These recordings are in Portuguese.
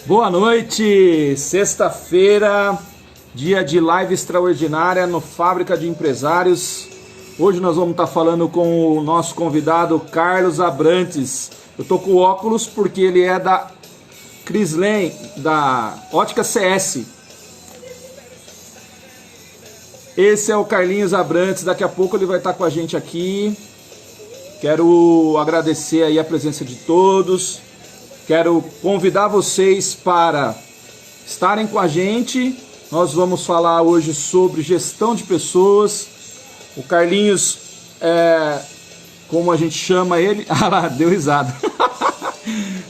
Boa noite, sexta-feira, dia de live extraordinária no Fábrica de Empresários. Hoje nós vamos estar falando com o nosso convidado Carlos Abrantes. Eu tô com óculos porque ele é da Crislane, da Ótica CS. Esse é o Carlinhos Abrantes, daqui a pouco ele vai estar com a gente aqui. Quero agradecer aí a presença de todos. Quero convidar vocês para estarem com a gente. Nós vamos falar hoje sobre gestão de pessoas. O Carlinhos, como a gente chama ele... Ah lá, deu risada.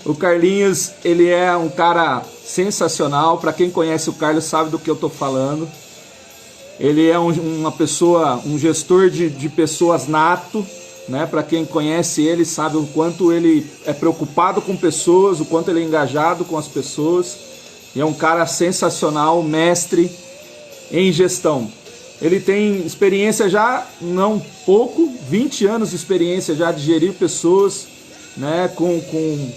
O Carlinhos, ele é um cara sensacional. Para quem conhece o Carlos sabe do que eu estou falando. Ele é uma pessoa, um gestor de pessoas nato. Né? Para quem conhece ele sabe o quanto ele é preocupado com pessoas, o quanto ele é engajado com as pessoas, e é um cara sensacional, mestre em gestão. Ele tem experiência já, não pouco, 20 anos de experiência já de gerir pessoas, né? com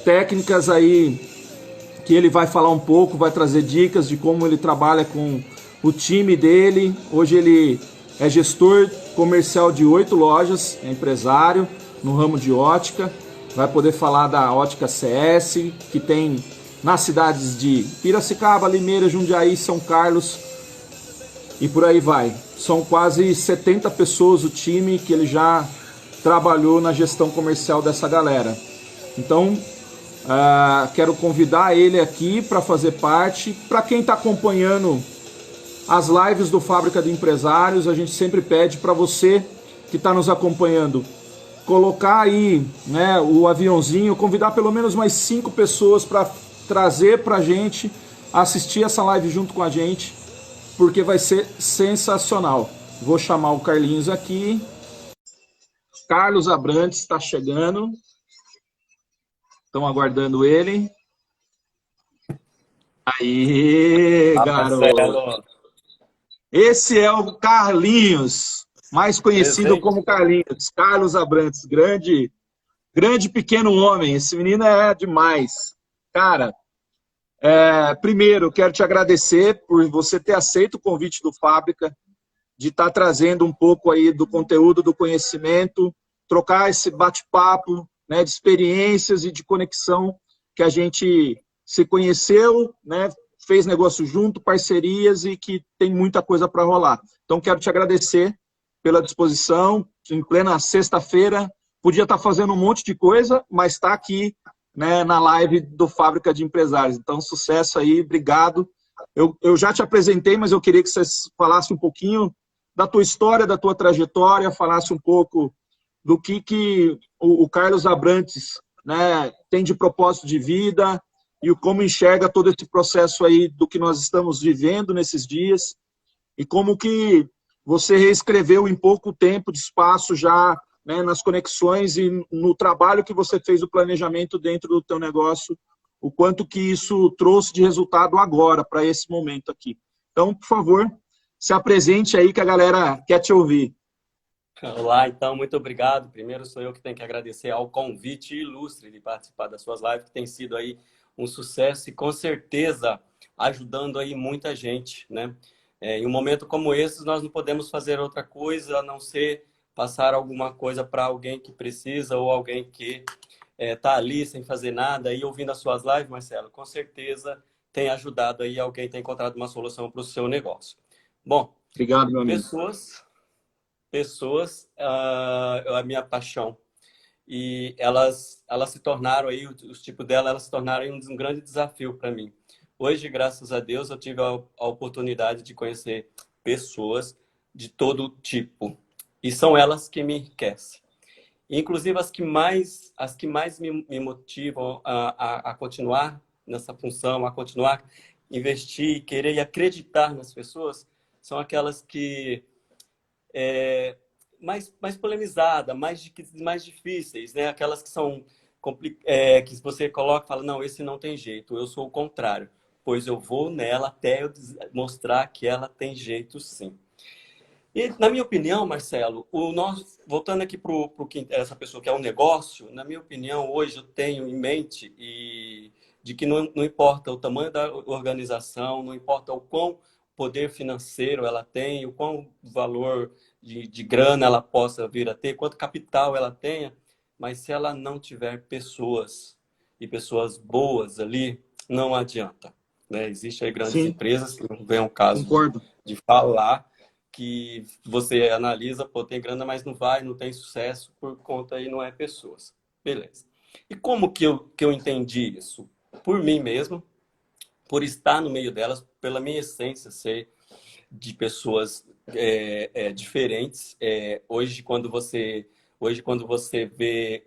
técnicas aí que ele vai falar um pouco, vai trazer dicas de como ele trabalha com o time dele. Hoje ele é gestor comercial de 8 lojas, é empresário no ramo de ótica. Vai poder falar da Ótica CS, que tem nas cidades de Piracicaba, Limeira, Jundiaí, São Carlos e por aí vai. São quase 70 pessoas o time que ele já trabalhou na gestão comercial dessa galera. Então, quero convidar ele aqui para fazer parte. Para quem está acompanhando as lives do Fábrica de Empresários, a gente sempre pede para você que está nos acompanhando colocar aí, né, o aviãozinho, convidar pelo menos mais 5 pessoas para trazer para a gente assistir essa live junto com a gente, porque vai ser sensacional. Vou chamar o Carlinhos aqui. Carlos Abrantes está chegando. Estão aguardando ele. Aí, garoto. Marcelo. Esse é o Carlinhos, mais conhecido como Carlinhos, Carlos Abrantes, grande pequeno homem. Esse menino é demais. Cara, primeiro quero te agradecer por você ter aceito o convite do Fábrica, de estar trazendo um pouco aí do conteúdo, do conhecimento, trocar esse bate-papo, né, de experiências e de conexão que a gente se conheceu, né, fez negócio junto, parcerias e que tem muita coisa para rolar. Então, quero te agradecer pela disposição, em plena sexta-feira, podia estar fazendo um monte de coisa, mas está aqui, né, na live do Fábrica de Empresários. Então, sucesso aí, obrigado. Eu já te apresentei, mas eu queria que você falasse um pouquinho da tua história, da tua trajetória, falasse um pouco do que o Carlos Abrantes, né, tem de propósito de vida, e como enxerga todo esse processo aí do que nós estamos vivendo nesses dias, e como que você reescreveu em pouco tempo de espaço já, né, nas conexões e no trabalho que você fez, o planejamento dentro do teu negócio, o quanto que isso trouxe de resultado agora, para esse momento aqui. Então, por favor, se apresente aí que a galera quer te ouvir. Olá, então, muito obrigado. Primeiro sou eu que tenho que agradecer ao convite ilustre de participar das suas lives, que tem sido aí um sucesso e com certeza ajudando aí muita gente, né? Em um momento como esse, nós não podemos fazer outra coisa a não ser passar alguma coisa para alguém que precisa ou alguém que está ali sem fazer nada e ouvindo as suas lives, Marcelo, com certeza tem ajudado aí alguém, tem encontrado uma solução para o seu negócio. Bom, Obrigado, meu amigo. Pessoas, a minha paixão. E elas se tornaram aí, os tipos dela, elas se tornaram um grande desafio para mim. Hoje, graças a Deus, eu tive a oportunidade de conhecer pessoas de todo tipo. E são elas que me enriquecem. Inclusive, as que mais me motivam a continuar nessa função, a continuar a investir, querer e acreditar nas pessoas, são aquelas que mais polemizadas, mais difíceis, né? Aquelas que são que você coloca e fala, não, esse não tem jeito, eu sou o contrário, pois eu vou nela até eu mostrar que ela tem jeito sim. E, na minha opinião, Marcelo, voltando aqui para essa pessoa que é um negócio, na minha opinião, hoje eu tenho em mente de que não importa o tamanho da organização, não importa o quão poder financeiro ela tem, o quão valor de grana ela possa vir a ter, quanto capital ela tenha, mas se ela não tiver pessoas e pessoas boas ali, não adianta, né? Existem aí grandes Sim, empresas, que não vem o caso concordo. de falar, que você analisa, pô, tem grana, mas não vai, não tem sucesso por conta aí não é pessoas. Beleza. E como que eu entendi isso? Por mim mesmo, por estar no meio delas, pela minha essência ser de pessoas diferentes. Hoje, quando você vê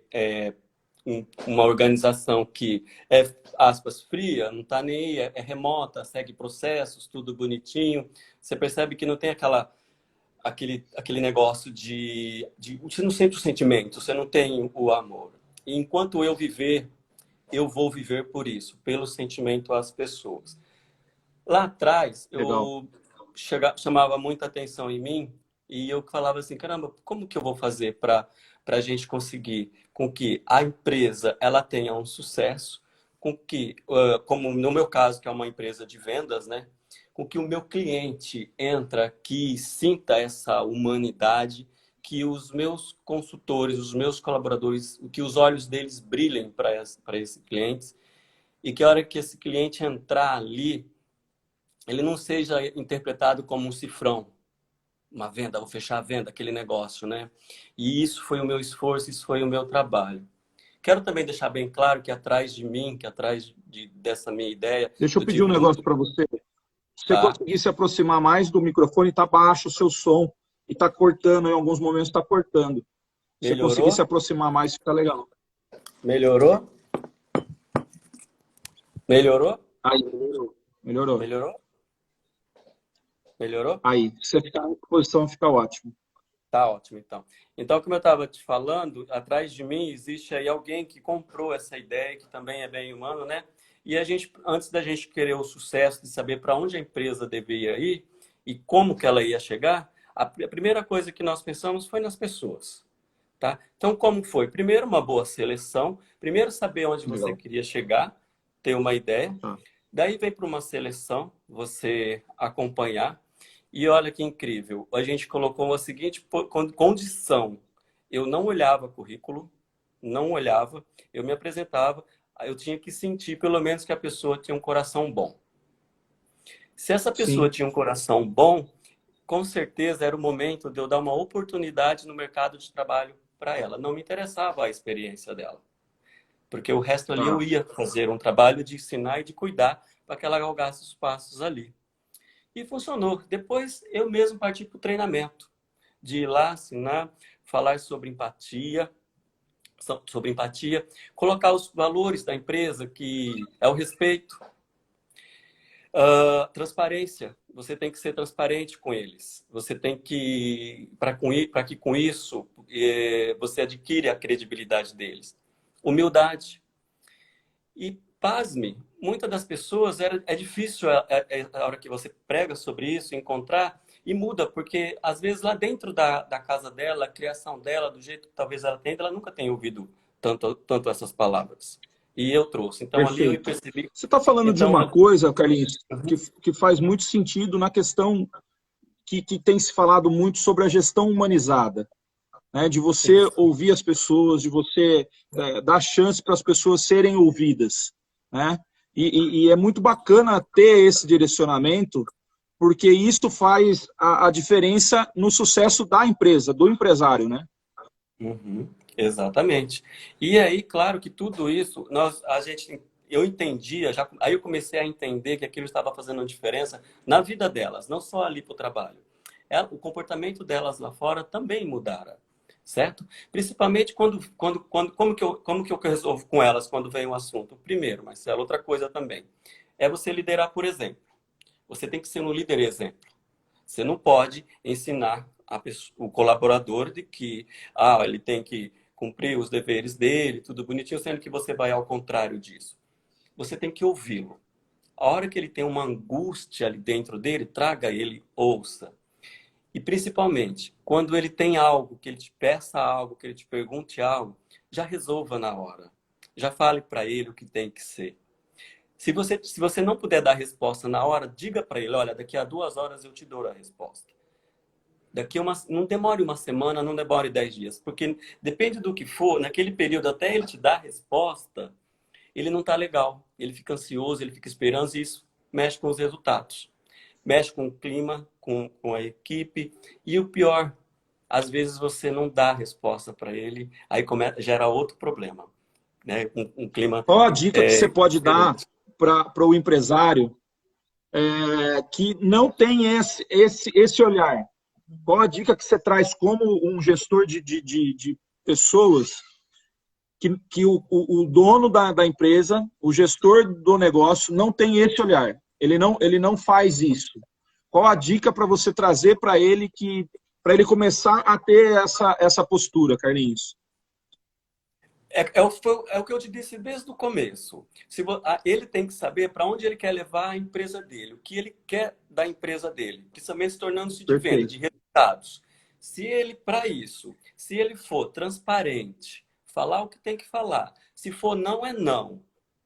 uma organização que é, aspas, fria, não está nem aí, é remota, segue processos, tudo bonitinho, você percebe que não tem aquele negócio você não sente o sentimento, você não tem o amor. E enquanto eu viver, eu vou viver por isso, pelo sentimento às pessoas. Lá atrás, Legal. chamava muita atenção em mim e eu falava assim, caramba, como que eu vou fazer para a gente conseguir com que a empresa ela tenha um sucesso, com que, como no meu caso, que é uma empresa de vendas, né? Com que o meu cliente entra aqui e sinta essa humanidade, que os meus consultores, os meus colaboradores, que os olhos deles brilhem para esse cliente e que a hora que esse cliente entrar ali, ele não seja interpretado como um cifrão, uma venda, vou fechar a venda, aquele negócio, né? E isso foi o meu esforço, isso foi o meu trabalho. Quero também deixar bem claro que atrás de mim, que atrás dessa minha ideia, Deixa eu eu pedir um tive negócio muito, para você. Se você tá? conseguir se aproximar mais do microfone, está baixo o seu som e está cortando, em alguns momentos está cortando. Se você conseguir se Melhorou? aproximar mais, fica legal. Melhorou? Melhorou? Aí, melhorou. Melhorou. Melhorou? Melhorou? Aí, se você ficar em posição, fica ótimo. Tá ótimo, então. Então, como eu estava te falando, atrás de mim existe aí alguém que comprou essa ideia, que também é bem humano, né? E a gente, antes da gente querer o sucesso, de saber para onde a empresa deveria ir e como que ela ia chegar, a primeira coisa que nós pensamos foi nas pessoas, tá? Então, como foi? Primeiro, uma boa seleção. Primeiro, saber onde você Legal. queria chegar, ter uma ideia. Tá. Daí vem para uma seleção, você acompanhar. E olha que incrível, a gente colocou a seguinte condição. Eu não olhava currículo, não olhava, eu me apresentava, eu tinha que sentir pelo menos que a pessoa tinha um coração bom. Se essa pessoa Sim. tinha um coração bom, com certeza era o momento de eu dar uma oportunidade no mercado de trabalho para ela. Não me interessava a experiência dela, porque o resto ali eu Tá. ia fazer um trabalho de ensinar e de cuidar para que ela galgasse os passos ali. E funcionou. Depois eu mesmo parti para o treinamento, de ir lá ensinar, falar sobre empatia, colocar os valores da empresa, que é o respeito, transparência. Você tem que ser transparente com eles. Você tem que, para que com isso você adquire a credibilidade deles. Humildade. E pasme, muitas das pessoas é difícil a hora que você prega sobre isso encontrar e muda, porque às vezes lá dentro da casa dela, a criação dela, do jeito que talvez ela tenha, ela nunca tenha ouvido tanto essas palavras. E eu trouxe. Então ali eu Perfeito. percebi. Você está falando de Então, uma coisa, Carlinhos, que faz muito sentido na questão que tem se falado muito sobre a gestão humanizada, né? De você isso. ouvir as pessoas, de você dar chance para as pessoas serem ouvidas, né? E é muito bacana ter esse direcionamento, porque isso faz a diferença no sucesso da empresa, do empresário, né? Uhum, exatamente. E aí, claro que tudo isso, eu entendia, aí eu comecei a entender que aquilo estava fazendo uma diferença na vida delas, não só ali para o trabalho. O comportamento delas lá fora também mudara, certo? Principalmente como que eu resolvo com elas quando vem um assunto. Primeiro, Marcelo, outra coisa também, é você liderar por exemplo. Você tem que ser um líder exemplo. Você não pode ensinar o colaborador de que ele tem que cumprir os deveres dele, tudo bonitinho, sendo que você vai ao contrário disso. Você tem que ouvi-lo. A hora que ele tem uma angústia ali dentro dele, traga ele, ouça. E principalmente, quando ele tem algo, que ele te peça algo, que ele te pergunte algo, já resolva na hora. Já fale para ele o que tem que ser. Se você não puder dar a resposta na hora, diga para ele, olha, daqui a 2 horas eu te dou a resposta. Não demore uma semana, não demore 10 dias. Porque depende do que for, naquele período, até ele te dar a resposta, ele não está legal. Ele fica ansioso, ele fica esperando e isso mexe com os resultados. Mexe com o clima, com a equipe. E o pior, às vezes você não dá a resposta para ele, aí gera outro problema. Né? Um clima Qual a dica que você pode dar diferente. para o empresário que não tem esse olhar? Qual a dica que você traz como um gestor de pessoas que o dono da empresa, o gestor do negócio, não tem esse olhar? Ele não faz isso. Qual a dica para você trazer para ele para ele começar a ter essa postura, Carlinhos? É o que eu te disse desde o começo. Ele tem que saber para onde ele quer levar a empresa dele, o que ele quer da empresa dele, principalmente se tornando-se de venda, Perfeito. de resultados. Se ele, para isso, se ele for transparente, falar o que tem que falar, se for não, é não,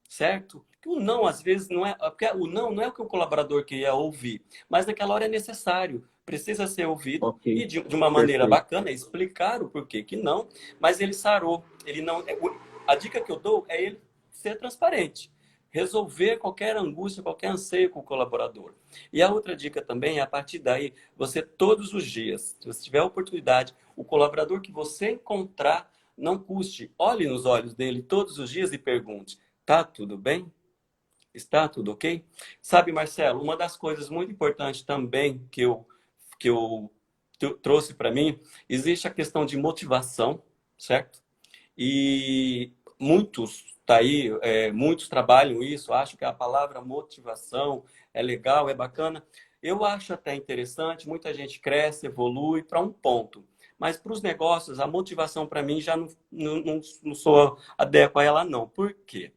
certo? O não, às vezes, não é. Porque o não é o que o colaborador queria ouvir, mas naquela hora é necessário, precisa ser ouvido Ok, e de uma maneira perfeito. bacana, explicar o porquê que não, mas ele sarou. Ele não, a dica que eu dou é ele ser transparente, resolver qualquer angústia, qualquer anseio com o colaborador. E a outra dica também é, a partir daí, você todos os dias, se você tiver a oportunidade, o colaborador que você encontrar, não custe, olhe nos olhos dele todos os dias e pergunte: tá tudo bem? Está tudo ok? Sabe, Marcelo, uma das coisas muito importantes também que eu trouxe para mim, existe a questão de motivação, certo? E muitos tá aí, muitos trabalham isso, acho que a palavra motivação é legal, é bacana. Eu acho até interessante, muita gente cresce, evolui para um ponto. Mas para os negócios, a motivação para mim já não sou adequa a ela, não. Por quê?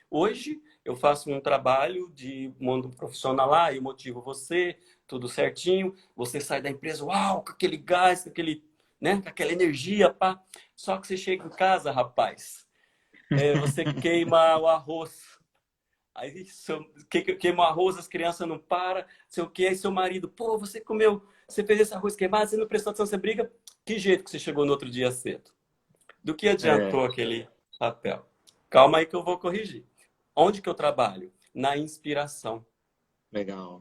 Hoje eu faço um trabalho de mando um profissional lá, eu motivo você, tudo certinho. Você sai da empresa, uau, com aquele gás, com aquela energia, pá. Só que você chega em casa, rapaz, você queima o arroz. Aí queima o arroz, as crianças não param, sei o quê. Aí seu marido, pô, você comeu, você fez esse arroz queimado, você não prestou atenção, você briga. Que jeito que você chegou no outro dia cedo? Do que É, adiantou aquele papel? Calma aí que eu vou corrigir. Onde que eu trabalho? Na inspiração. legal.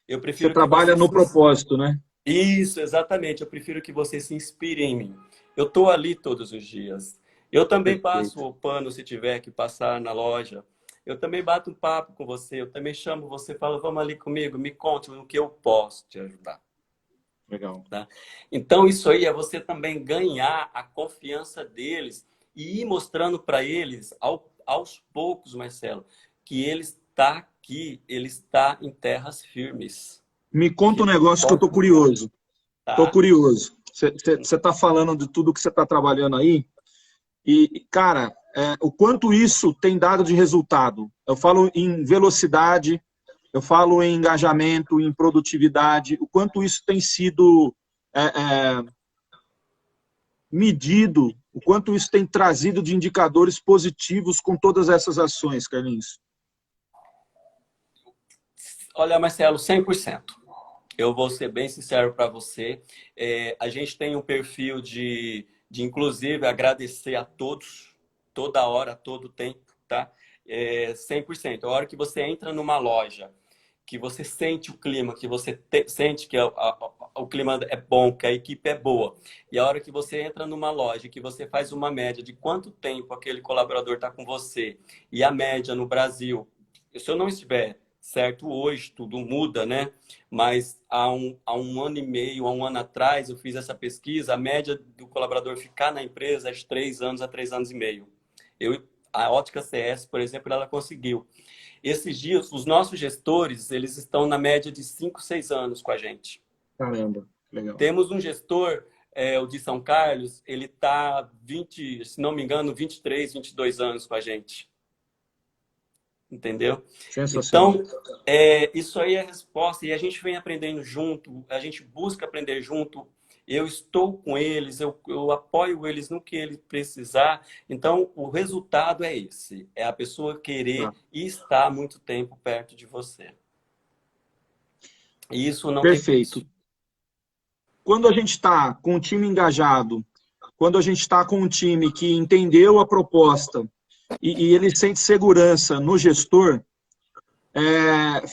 Eu Você prefiro que trabalha você no se... propósito, né? Isso, exatamente. Eu prefiro que você se inspire em mim. Eu estou ali todos os dias. Eu também passo Perfeito. o pano se tiver que passar na loja. Eu também bato um papo com você. Eu também chamo você e falo, vamos ali comigo, me conte no que eu posso te ajudar. Legal. Tá? Então, isso aí é você também ganhar a confiança deles e ir mostrando para eles, aos poucos, Marcelo, que ele está aqui, ele está em terras firmes. Me Que conta um ele negócio que eu pode tô curioso. Tô estar. curioso. Você tá falando de tudo que você tá trabalhando aí cara, o quanto isso tem dado de resultado. Eu falo em velocidade, eu falo em engajamento, em produtividade, o quanto isso tem sido é, é, medido, o quanto isso tem trazido de indicadores positivos com todas essas ações, Carlinhos. Olha, Marcelo, 100%. Eu vou ser bem sincero para você. A gente tem um perfil inclusive, agradecer a todos, toda hora, todo tempo, tá? 100%. A hora que você entra numa loja, que você sente o clima, que você sente que o clima é bom, que a equipe é boa. E a hora que você entra numa loja, que você faz uma média de quanto tempo aquele colaborador está com você, e a média no Brasil, se eu não estiver certo hoje, tudo muda, né? Mas há um ano e meio, há um ano atrás, eu fiz essa pesquisa, a média do colaborador ficar na empresa é de 3 anos a 3 anos e meio. A Ótica CS, por exemplo, ela conseguiu. Esses dias, os nossos gestores, eles estão na média de 5, 6 anos com a gente. Caramba, legal. Temos um gestor, o de São Carlos, ele está 20, se não me engano, 23, 22 anos com a gente. entendeu? Sensacional. Então, isso aí é a resposta, e a gente vem aprendendo junto, a gente busca aprender junto, eu estou com eles, eu apoio eles no que ele precisar, então o resultado é esse, é a pessoa querer Tá. e estar muito tempo perto de você. E isso não tem Perfeito. preço. Quando a gente está com o time engajado, quando a gente está com um time que entendeu a proposta e ele sente segurança no gestor,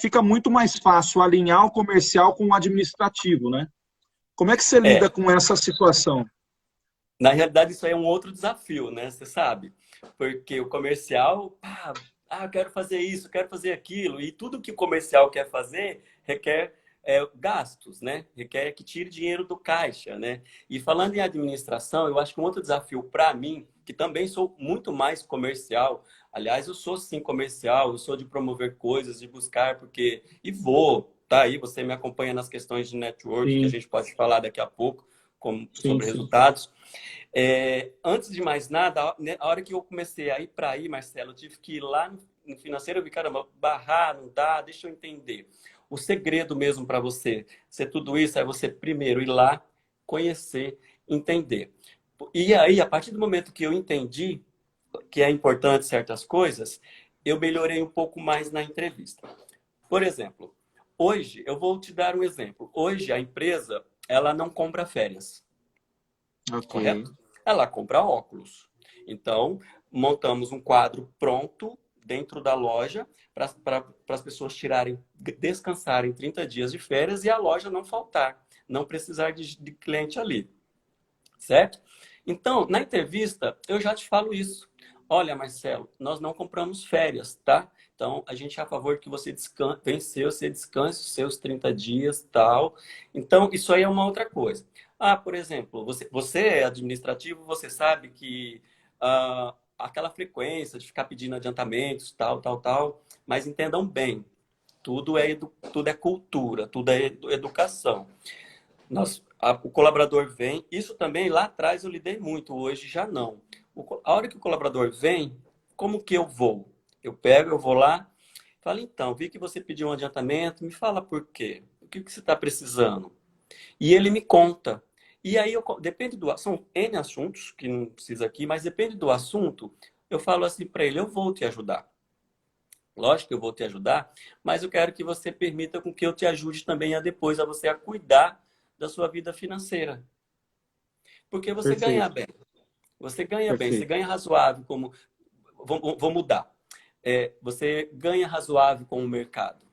fica muito mais fácil alinhar o comercial com o administrativo, né? Como é que você lida É, com essa situação? na realidade isso aí é um outro desafio, né? Você sabe, porque o comercial, eu quero fazer isso, quero fazer aquilo, e tudo que o comercial quer fazer requer gastos, né? Requer que tire dinheiro do caixa, né? E falando em administração, eu acho que um outro desafio para mim, que também sou muito mais comercial, aliás, eu sou sim comercial, eu sou de promover coisas, de buscar, porque e vou, tá aí, você me acompanha nas questões de network, que a Sim, gente pode falar daqui a pouco, sim, sobre sim. resultados. Antes de mais nada, a hora que eu comecei a ir para aí, Marcelo, eu tive que ir lá no financeiro, eu vi, caramba, barrar, não dá, deixa eu entender. O segredo mesmo para você ser tudo isso é você primeiro ir lá, conhecer, entender. E aí, a partir do momento que eu entendi que é importante certas coisas, eu melhorei um pouco mais na entrevista. Por exemplo, hoje, eu vou te dar um exemplo. Hoje, a empresa, ela não compra férias, Ok. correto? Ela compra óculos. Então, montamos um quadro pronto dentro da loja para as pessoas tirarem, descansarem 30 dias de férias e a loja não faltar, não precisar de cliente ali, certo? Então, na entrevista, eu já te falo isso. Olha, Marcelo, nós não compramos férias, tá? Então, a gente é a favor que você venceu, você descanse os seus 30 dias, tal. Então, isso aí é uma outra coisa. Por exemplo, você é administrativo, você sabe que aquela frequência de ficar pedindo adiantamentos, tal, tal, tal, mas entendam bem, tudo é cultura, tudo é educação. O colaborador vem, isso também lá atrás eu lidei muito, hoje já não. A hora que o colaborador vem, como que eu vou? Eu vou lá, falo, então, vi que você pediu um adiantamento, me fala por quê? O que você está precisando? E ele me conta. E aí, depende são N assuntos, que não precisa aqui, mas depende do assunto, eu falo assim para ele, eu vou te ajudar. Lógico que eu vou te ajudar, mas eu quero que você permita com que eu te ajude também a você a cuidar da sua vida financeira. Porque você ganha Perfeito, bem. Você ganha bem, você perfeito. ganha razoável como. Vou mudar. Você ganha razoável com o mercado.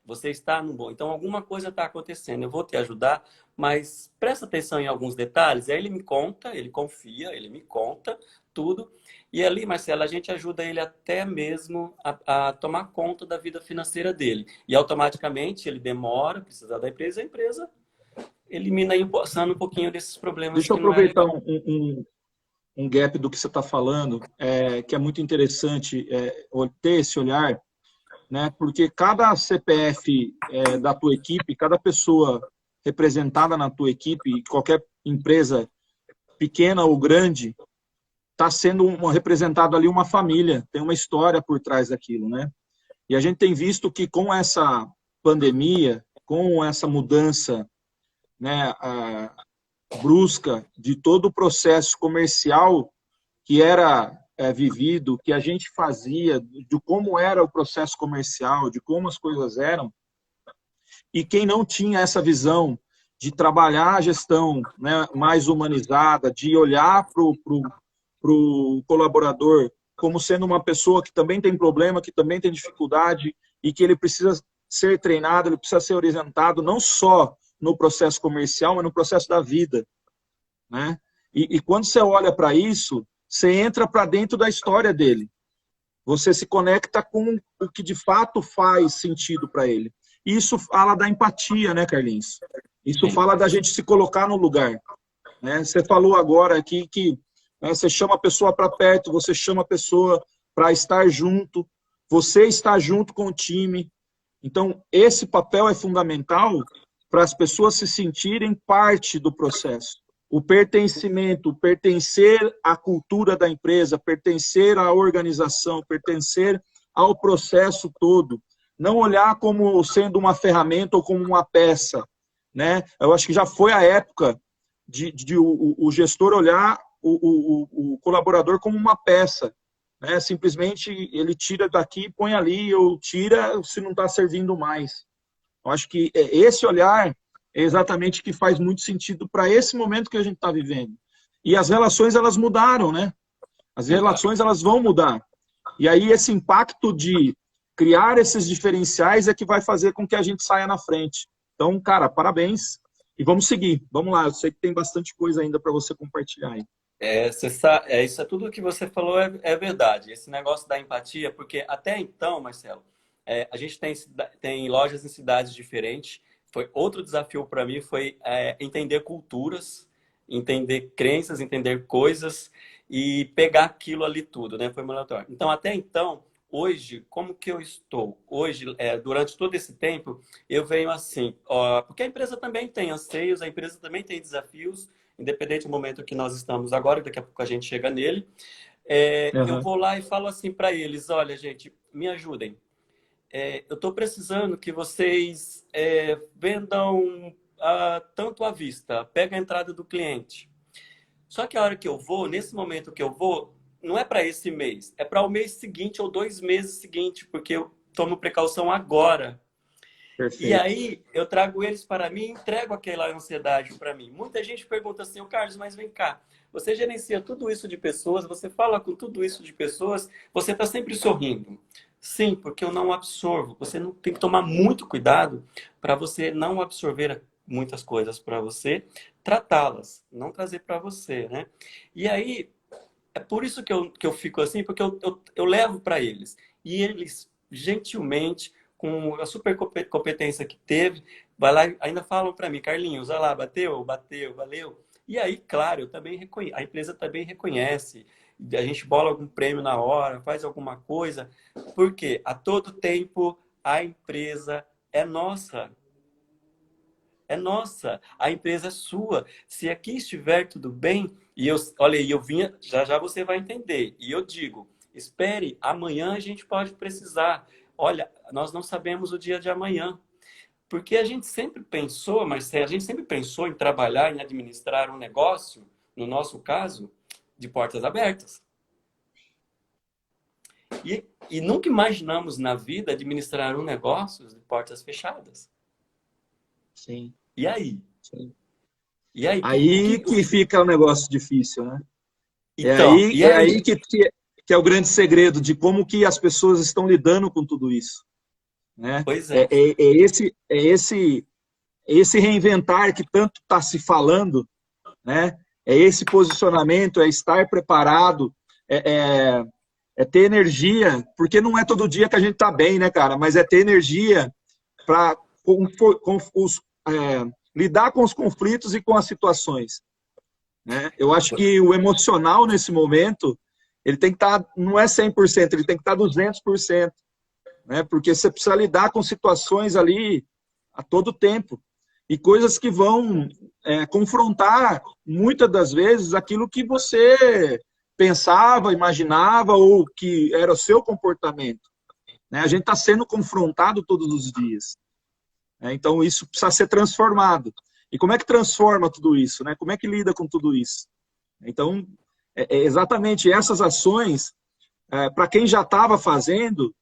Você está no bom. Então, alguma coisa está acontecendo. Eu vou te ajudar, mas presta atenção em alguns detalhes. Aí ele me conta, ele confia, ele me conta tudo. E ali, Marcelo, a gente ajuda ele até mesmo a tomar conta da vida financeira dele. E automaticamente ele demora, precisa da empresa, a empresa elimina aí, um pouquinho desses problemas Deixa eu que não é aproveitar legal. um gap do que você está falando, que é muito interessante ter esse olhar, né? Porque cada CPF da tua equipe, cada pessoa representada na tua equipe, qualquer empresa pequena ou grande, está sendo representado ali uma família, tem uma história por trás daquilo, né? E a gente tem visto que com essa pandemia, com essa mudança, né, brusca de todo o processo comercial que era vivido, que a gente fazia, de como era o processo comercial, de como as coisas eram, e quem não tinha essa visão de trabalhar a gestão, né, mais humanizada, de olhar para o colaborador como sendo uma pessoa que também tem problema, que também tem dificuldade e que ele precisa ser treinado, ele precisa ser orientado não só no processo comercial, mas no processo da vida, né? E quando você olha para isso, você entra para dentro da história dele. Você se conecta com o que de fato faz sentido para ele. E isso fala da empatia, né, Carlinhos? Isso Sim. fala da gente se colocar no lugar. Né? Você falou agora aqui que você chama a pessoa para perto, você chama a pessoa para estar junto, você está junto com o time. Então, esse papel é fundamental para as pessoas se sentirem parte do processo. O pertencimento, pertencer à cultura da empresa, pertencer à organização, pertencer ao processo todo. Não olhar como sendo uma ferramenta ou como uma peça, né? Eu acho que já foi a época de o gestor olhar o colaborador como uma peça, né? Simplesmente ele tira daqui e põe ali, ou tira se não está servindo mais. Eu acho que esse olhar é exatamente o que faz muito sentido para esse momento que a gente está vivendo. E as relações, elas mudaram, né? As relações, elas vão mudar. E aí esse impacto de criar esses diferenciais é que vai fazer com que a gente saia na frente. Então, cara, parabéns. E vamos seguir. Vamos lá. Eu sei que tem bastante coisa ainda para você compartilhar aí. Isso é tudo que você falou é verdade. Esse negócio da empatia, porque até então, Marcelo, a gente tem lojas em cidades diferentes. Foi outro desafio para mim foi entender culturas, entender crenças, entender coisas e pegar aquilo ali tudo, né? Foi muito. Então, até então, hoje, como que eu estou? Hoje, durante todo esse tempo, eu venho assim, ó, porque a empresa também tem anseios, a empresa também tem desafios, independente do momento que nós estamos agora, daqui a pouco a gente chega nele. Eu Uhum. vou lá e falo assim para eles: olha, gente, me ajudem. Eu estou precisando que vocês vendam tanto à vista, pega a entrada do cliente. Só que a hora que eu vou, nesse momento que eu vou, não é para esse mês, é para o mês seguinte ou 2 meses seguinte, porque eu tomo precaução agora. E Perfeito. aí eu trago eles para mim e entrego aquela ansiedade para mim. Muita gente pergunta assim: Carlos, mas vem cá, você gerencia tudo isso de pessoas, você fala com tudo isso de pessoas, você está sempre sorrindo. Sim, porque eu não absorvo. Você não tem que tomar muito cuidado para você não absorver muitas coisas para você, tratá-las, não trazer para você, né? E aí, é por isso que eu fico assim, porque eu levo para eles. E eles, gentilmente, com a super competência que teve, vai lá e ainda falam para mim: Carlinhos, olha lá, bateu, bateu, valeu. E aí, claro, eu também a empresa também reconhece. A gente bola algum prêmio na hora, faz alguma coisa, porque a todo tempo a empresa é nossa. É nossa, a empresa é sua. Se aqui estiver tudo bem, olha, eu vinha, já já você vai entender. E eu digo: espere, amanhã a gente pode precisar. Olha, nós não sabemos o dia de amanhã. Porque a gente sempre pensou, Marcelo, a gente sempre pensou em trabalhar, em administrar um negócio, no nosso caso, de portas abertas. E nunca imaginamos na vida administrar um negócio de portas fechadas. Sim, E aí? sim. E aí? Aí que fica o negócio difícil, né? É Então, aí, e é aí aí? que é o grande segredo de como que as pessoas estão lidando com tudo isso, né? Pois É, é. é, é esse, é esse, é esse reinventar que tanto está se falando, né? É esse posicionamento, é estar preparado, é, é, é ter energia, porque não é todo dia que a gente está bem, né, cara? Mas é ter energia para lidar com os conflitos e com as situações, né? Eu acho que o emocional nesse momento, ele tem que estar, não é 100%, ele tem que estar 200%, né? Porque você precisa lidar com situações ali a todo tempo e coisas que vão confrontar muitas das vezes aquilo que você pensava, imaginava ou que era o seu comportamento, né? A gente está sendo confrontado todos os dias, né? Então isso precisa ser transformado. E como é que transforma tudo isso, né? Como é que lida com tudo isso? Então, exatamente essas ações, para quem já estava fazendo,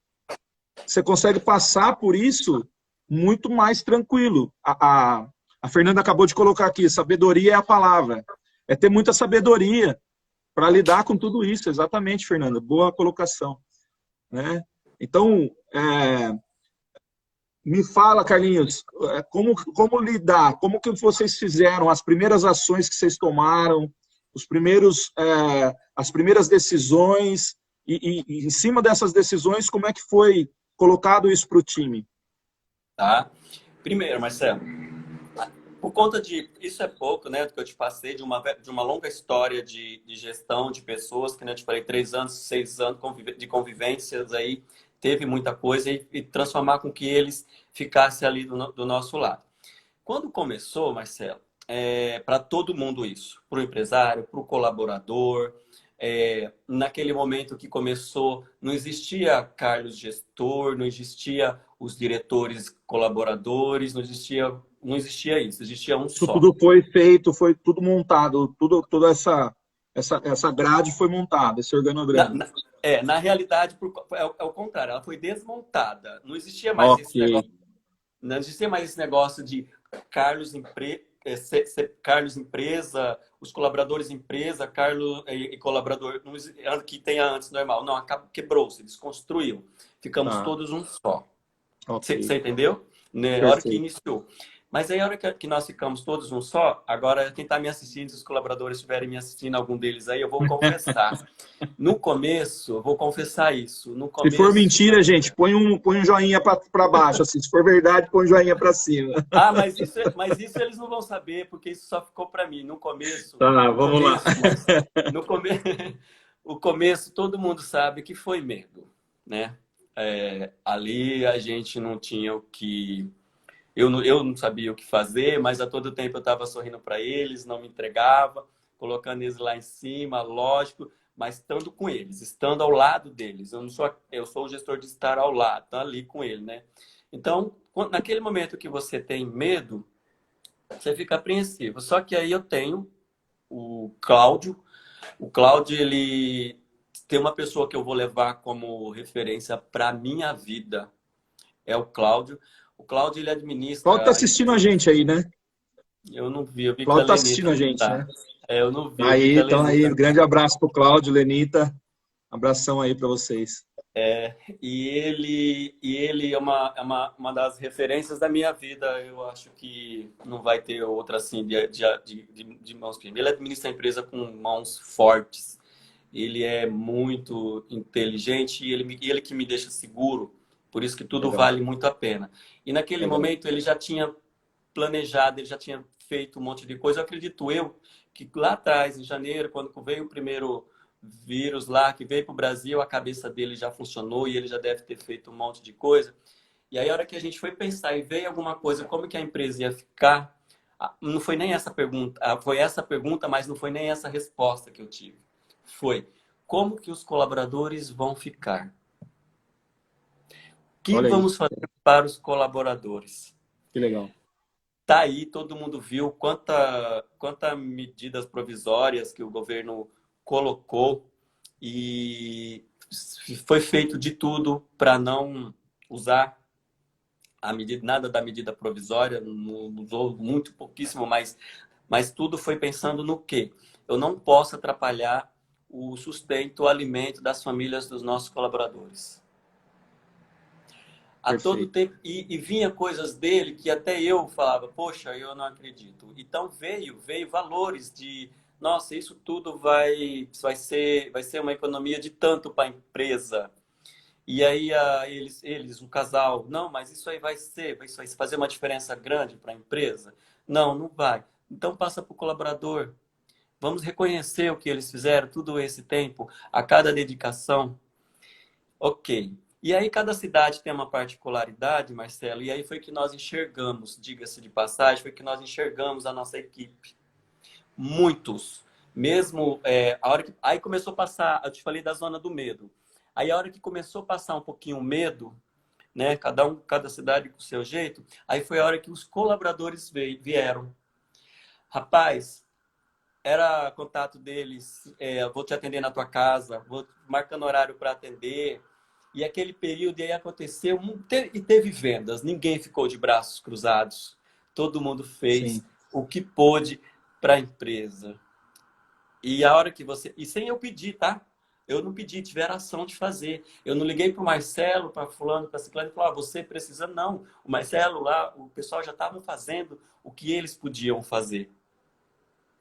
você consegue passar por isso muito mais tranquilo. A Fernanda acabou de colocar aqui: sabedoria é a palavra. É ter muita sabedoria para lidar com tudo isso. Exatamente, Fernanda. Boa colocação, né? Então, me fala, Carlinhos, como lidar, como que vocês fizeram, as primeiras ações que vocês tomaram, as primeiras decisões, e em cima dessas decisões, como é que foi colocado isso para o time? Tá? Primeiro, Marcelo, por conta de... Isso é pouco, né? Do que eu te passei, de uma longa história de gestão de pessoas, que, né, eu te falei, 3 anos, 6 anos de convivências aí, teve muita coisa, e transformar com que eles ficassem ali do nosso lado. Quando começou, Marcelo, para todo mundo isso, para o empresário, para o colaborador, naquele momento que começou, não existia Carlos gestor, não existia os diretores colaboradores, não existia isso, existia um Isso só. tudo foi feito, foi tudo montado, toda essa grade foi montada, esse Na, organograma. na, na realidade, é o contrário, ela foi desmontada. Não existia mais Ok, esse negócio, não existia mais esse negócio de Carlos empresa, os colaboradores empresa, Carlos e colaborador, que tenha antes normal. Não, quebrou-se, desconstruiu. Ficamos tá, todos um só. ok, Você entendeu? Né? A hora que perfeito. iniciou. Mas aí, a hora que nós ficamos todos um só, agora quem está me assistindo, se os colaboradores estiverem me assistindo, algum deles aí, eu vou confessar. No começo, eu vou confessar isso. No Se for começo. mentira, gente, põe um joinha para baixo, assim. Se for verdade, põe um joinha para cima. Ah, mas isso eles não vão saber, porque isso só ficou para mim. No começo, Tá, o vamos lá. começo, mas no come... o começo todo mundo sabe que foi medo, né? Ali a gente não tinha o que. Eu não sabia o que fazer, mas a todo tempo eu estava sorrindo para eles, não me entregava, colocando eles lá em cima, lógico, mas estando com eles, estando ao lado deles. Eu sou o gestor de estar ao lado, tá ali com ele, né? Então, naquele momento que você tem medo, você fica apreensivo. Só que aí eu tenho o Cláudio. O Cláudio, ele tem uma pessoa que eu vou levar como referência para minha vida. É o Cláudio. O Cláudio, ele Claudio tá administra a assistindo a empresa. gente aí, né? Eu não vi, eu vi que a Claudio tá assistindo Lenita a não gente, tá. né? Eu não vi, Tá eu vi que aí, a então aí. Lenita. Grande abraço pro Claudio, Lenita. Abração aí para vocês. E ele é uma das referências da minha vida. Eu acho que não vai ter outra assim de mãos firmes. Ele administra a empresa com mãos fortes. Ele é muito inteligente e ele que me deixa seguro. Por isso que tudo Legal, vale muito a pena. E naquele legal. momento ele já tinha planejado, ele já tinha feito um monte de coisa. Eu acredito que lá atrás, em janeiro, quando veio o primeiro vírus lá, que veio para o Brasil, a cabeça dele já funcionou e ele já deve ter feito um monte de coisa. E aí, a hora que a gente foi pensar e veio alguma coisa, como que a empresa ia ficar, não foi nem essa pergunta, foi essa pergunta, mas não foi nem essa resposta que eu tive. Foi, como que os colaboradores vão ficar? O que Olha aí, vamos fazer para os colaboradores? que legal. Tá aí, todo mundo viu quanta medidas provisórias que o governo colocou e foi feito de tudo para não usar nada da medida provisória, não usou muito pouquíssimo, mas tudo foi pensando no quê? Eu não posso atrapalhar o sustento, o alimento das famílias dos nossos colaboradores. A todo Perfeito. tempo e vinha coisas dele que até eu falava, poxa, eu não acredito. Então veio valores de, nossa, isso tudo vai ser uma economia de tanto para a empresa. E aí eles, o casal, não, mas isso aí vai fazer uma diferença grande para a empresa? Não, não vai. Então passa para o colaborador. Vamos reconhecer o que eles fizeram todo esse tempo, a cada dedicação. Ok. E aí cada cidade tem uma particularidade, Marcelo, e aí foi que nós enxergamos, diga-se de passagem, foi que nós enxergamos a nossa equipe. Muitos. Mesmo a hora que. Aí começou a passar, eu te falei da zona do medo. Aí a hora que começou a passar um pouquinho o medo, né? Cada cidade com o seu jeito, aí foi a hora que os colaboradores vieram. Rapaz, era contato deles, vou te atender na tua casa, vou marcando horário para atender. E aquele período aí aconteceu e teve vendas. Ninguém ficou de braços cruzados. Todo mundo fez Sim, o que pôde para a empresa. E a hora que você. E sem eu pedir, tá? Eu não pedi, tiveram ação de fazer. Eu não liguei para o Marcelo, para Fulano, para Ciclano e falei, você precisa, não. O Marcelo lá, o pessoal já estavam fazendo o que eles podiam fazer.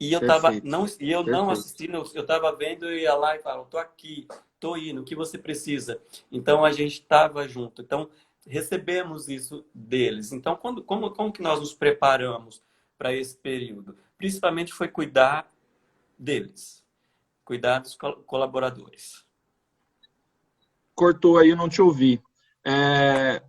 E perfeito, eu não perfeito. assistindo, eu estava vendo, eu ia lá e falava, tô aqui, tô indo, o que você precisa? Então a gente estava junto. Então recebemos isso deles. Então como que nós nos preparamos para esse período? Principalmente foi cuidar deles, cuidar dos colaboradores. Cortou aí, eu não te ouvi. É,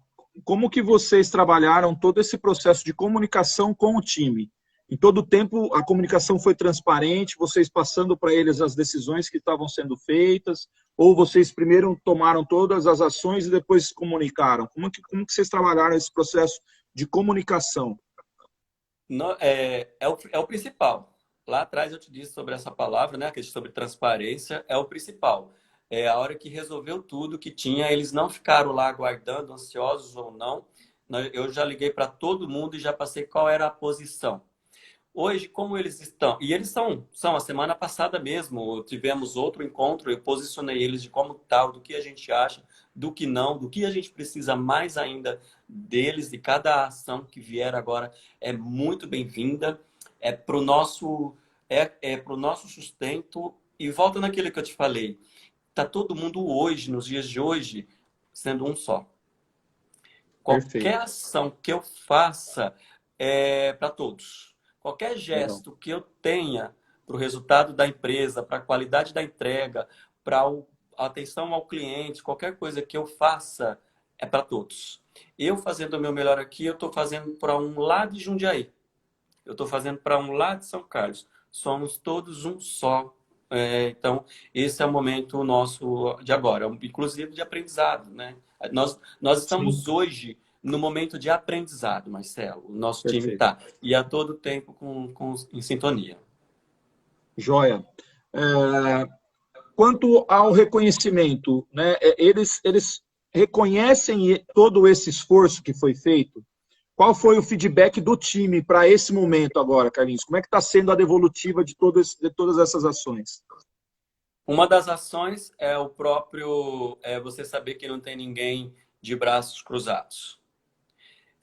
como que vocês trabalharam todo esse processo de comunicação com o time? Em todo o tempo, a comunicação foi transparente, vocês passando para eles as decisões que estavam sendo feitas, ou vocês primeiro tomaram todas as ações e depois se comunicaram? Como que vocês trabalharam esse processo de comunicação? É o principal. Lá atrás eu te disse sobre essa palavra, né? Que é sobre transparência, é o principal. É a hora que resolveu tudo que tinha, eles não ficaram lá aguardando, ansiosos ou não. Eu já liguei para todo mundo e já passei qual era a posição. Hoje, como eles estão? E eles são a semana passada mesmo, tivemos outro encontro, eu posicionei eles de como tal, do que a gente acha, do que não, do que a gente precisa mais ainda deles, de cada ação que vier agora é muito bem-vinda, é para o nosso, pro nosso sustento. E volta naquilo que eu te falei, tá todo mundo hoje, nos dias de hoje, sendo um só. Qualquer Perfeito. ação que eu faça é para todos. Qualquer Legal. gesto que eu tenha para o resultado da empresa, para a qualidade da entrega, para a atenção ao cliente, qualquer coisa que eu faça é para todos. Eu fazendo o meu melhor aqui, eu estou fazendo para um lado de Jundiaí. Eu estou fazendo para um lado de São Carlos. Somos todos um só. Então, esse é o momento nosso de agora, inclusive de aprendizado, né? Nós Sim, estamos hoje no momento de aprendizado, Marcelo. O nosso time perfeito. está. E a todo tempo em sintonia. Joia. É, quanto ao reconhecimento, né, eles reconhecem todo esse esforço que foi feito? Qual foi o feedback do time para esse momento agora, Carlinhos? Como é que está sendo a devolutiva de todas essas ações? Uma das ações é o próprio você saber que não tem ninguém de braços cruzados.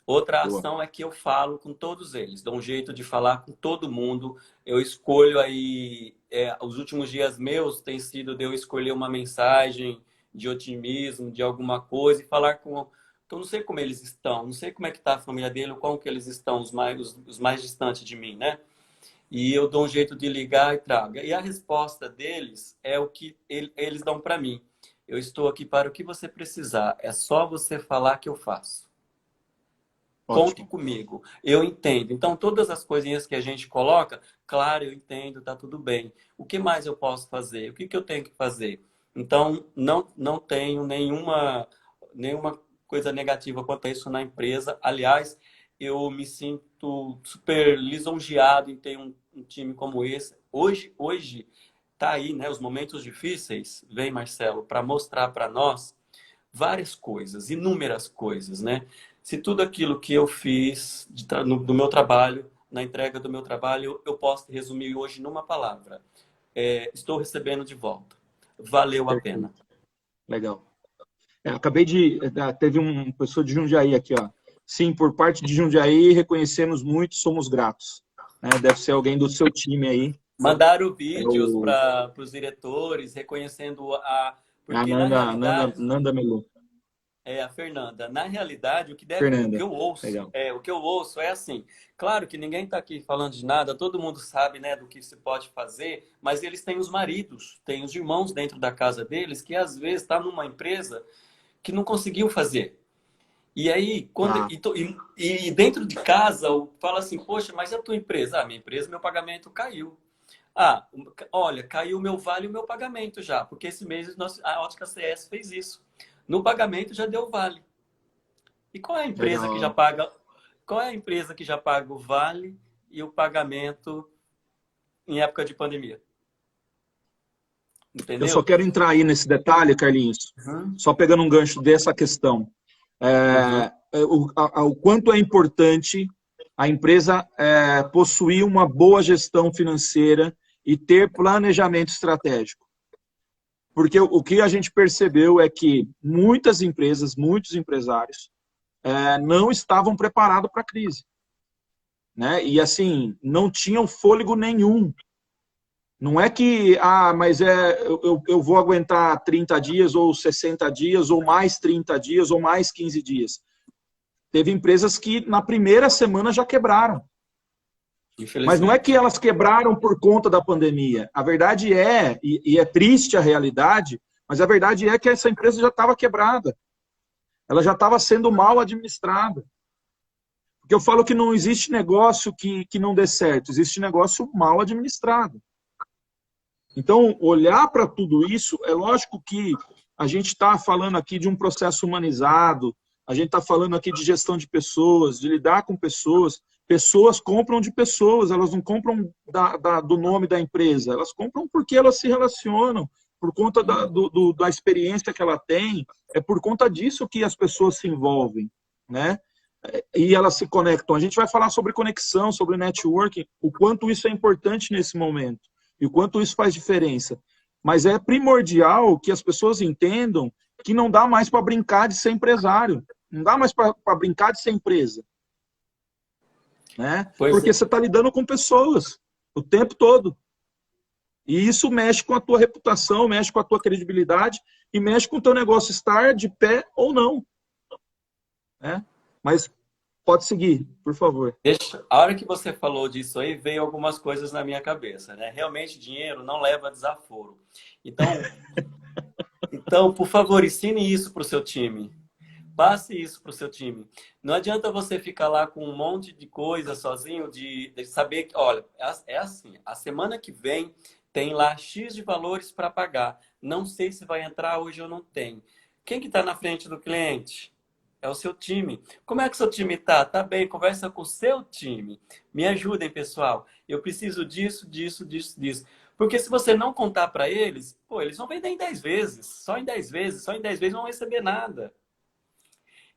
Outra Boa. ação é que eu falo com todos eles, dou um jeito de falar com todo mundo. Eu escolho aí, os últimos dias meus tem sido de eu escolher uma mensagem de otimismo, de alguma coisa e falar com. Então, não sei como eles estão, não sei como é que está a família dele, ou como que eles estão, os mais distantes de mim, né? E eu dou um jeito de ligar e trago. E a resposta deles é o que eles dão para mim. Eu estou aqui para o que você precisar, é só você falar que eu faço. Conte Ótimo. comigo, eu entendo. Então, todas as coisinhas que a gente coloca, claro, eu entendo, tá tudo bem. O que mais eu posso fazer? O que que eu tenho que fazer? Então, não tenho nenhuma coisa negativa quanto a isso na empresa. Aliás, eu me sinto super lisonjeado em ter um time como esse. Hoje tá aí, né? Os momentos difíceis, vem, Marcelo, para mostrar para nós várias coisas, inúmeras coisas, né? Se tudo aquilo que eu fiz do meu trabalho, na entrega do meu trabalho, eu posso resumir hoje numa palavra. Estou recebendo de volta. Valeu a pena. Perfeito. Legal. Acabei de. Teve uma pessoa de Jundiaí aqui, ó. Sim, por parte de Jundiaí, reconhecemos muito, somos gratos. Deve ser alguém do seu time aí. Mandaram É vídeos o para os diretores, reconhecendo a. a Porque, na realidade, Nanda Melu. a Fernanda, na realidade, o que Fernanda. eu ouço, Legal. o que eu ouço é assim. Claro que ninguém está aqui falando de nada, todo mundo sabe, né, do que se pode fazer, mas eles têm os maridos, têm os irmãos dentro da casa deles que às vezes está numa empresa que não conseguiu fazer. E aí, Tá. e dentro de casa, fala assim, poxa, mas a tua empresa? Ah, minha empresa, meu pagamento caiu. Ah, olha, caiu o meu vale e o meu pagamento já, porque esse mês a Ótica CS fez isso. No pagamento já deu vale. E qual é a empresa que já Legal. paga? Qual é a empresa que já paga o vale e o pagamento em época de pandemia? Eu só Entendeu? quero entrar aí nesse detalhe, Carlinhos, Uhum, só pegando um gancho dessa questão. uhum. O quanto é importante a empresa possuir uma boa gestão financeira e ter planejamento estratégico. Porque o que a gente percebeu é que muitas empresas, muitos empresários, não estavam preparados para a crise. Né? E assim, não tinham fôlego nenhum. Não é que, mas eu vou aguentar 30 dias, ou 60 dias, ou mais 30 dias, ou mais 15 dias. Teve empresas que na primeira semana já quebraram. Mas não é que Infelizmente. elas quebraram por conta da pandemia. A verdade e é triste a realidade, mas a verdade é que essa empresa já estava quebrada. Ela já estava sendo mal administrada. Porque eu falo que não existe negócio que não dê certo, existe negócio mal administrado. Então, olhar para tudo isso, é lógico que a gente está falando aqui de um processo humanizado, a gente está falando aqui de gestão de pessoas, de lidar com pessoas. Pessoas compram de pessoas, elas não compram do nome da empresa, elas compram porque elas se relacionam, por conta da experiência que ela tem, é por conta disso que as pessoas se envolvem, né? E elas se conectam. A gente vai falar sobre conexão, sobre networking, o quanto isso é importante nesse momento e o quanto isso faz diferença. Mas é primordial que as pessoas entendam que não dá mais para brincar de ser empresário, não dá mais para brincar de ser empresa, né? Porque você está lidando com pessoas o tempo todo. E isso mexe com a tua reputação, mexe com a tua credibilidade e mexe com o teu negócio estar de pé ou não, né? Mas pode seguir, por favor. A hora que você falou disso aí, veio algumas coisas na minha cabeça, né? Realmente, dinheiro não leva desaforo. Então, por favor, ensine isso para o seu time. Passe isso para o seu time. Não adianta você ficar lá com um monte de coisa sozinho, de saber que, olha, é assim, a semana que vem tem lá X de valores para pagar. Não sei se vai entrar hoje ou não tem. Quem que está na frente do cliente? É o seu time. Como é que o seu time tá? Tá bem, conversa com o seu time. Me ajudem, pessoal. Eu preciso disso, disso, disso, disso. Porque se você não contar para eles, pô, eles vão vender em 10 vezes. Só em 10 vezes, só em 10 vezes não vão receber nada.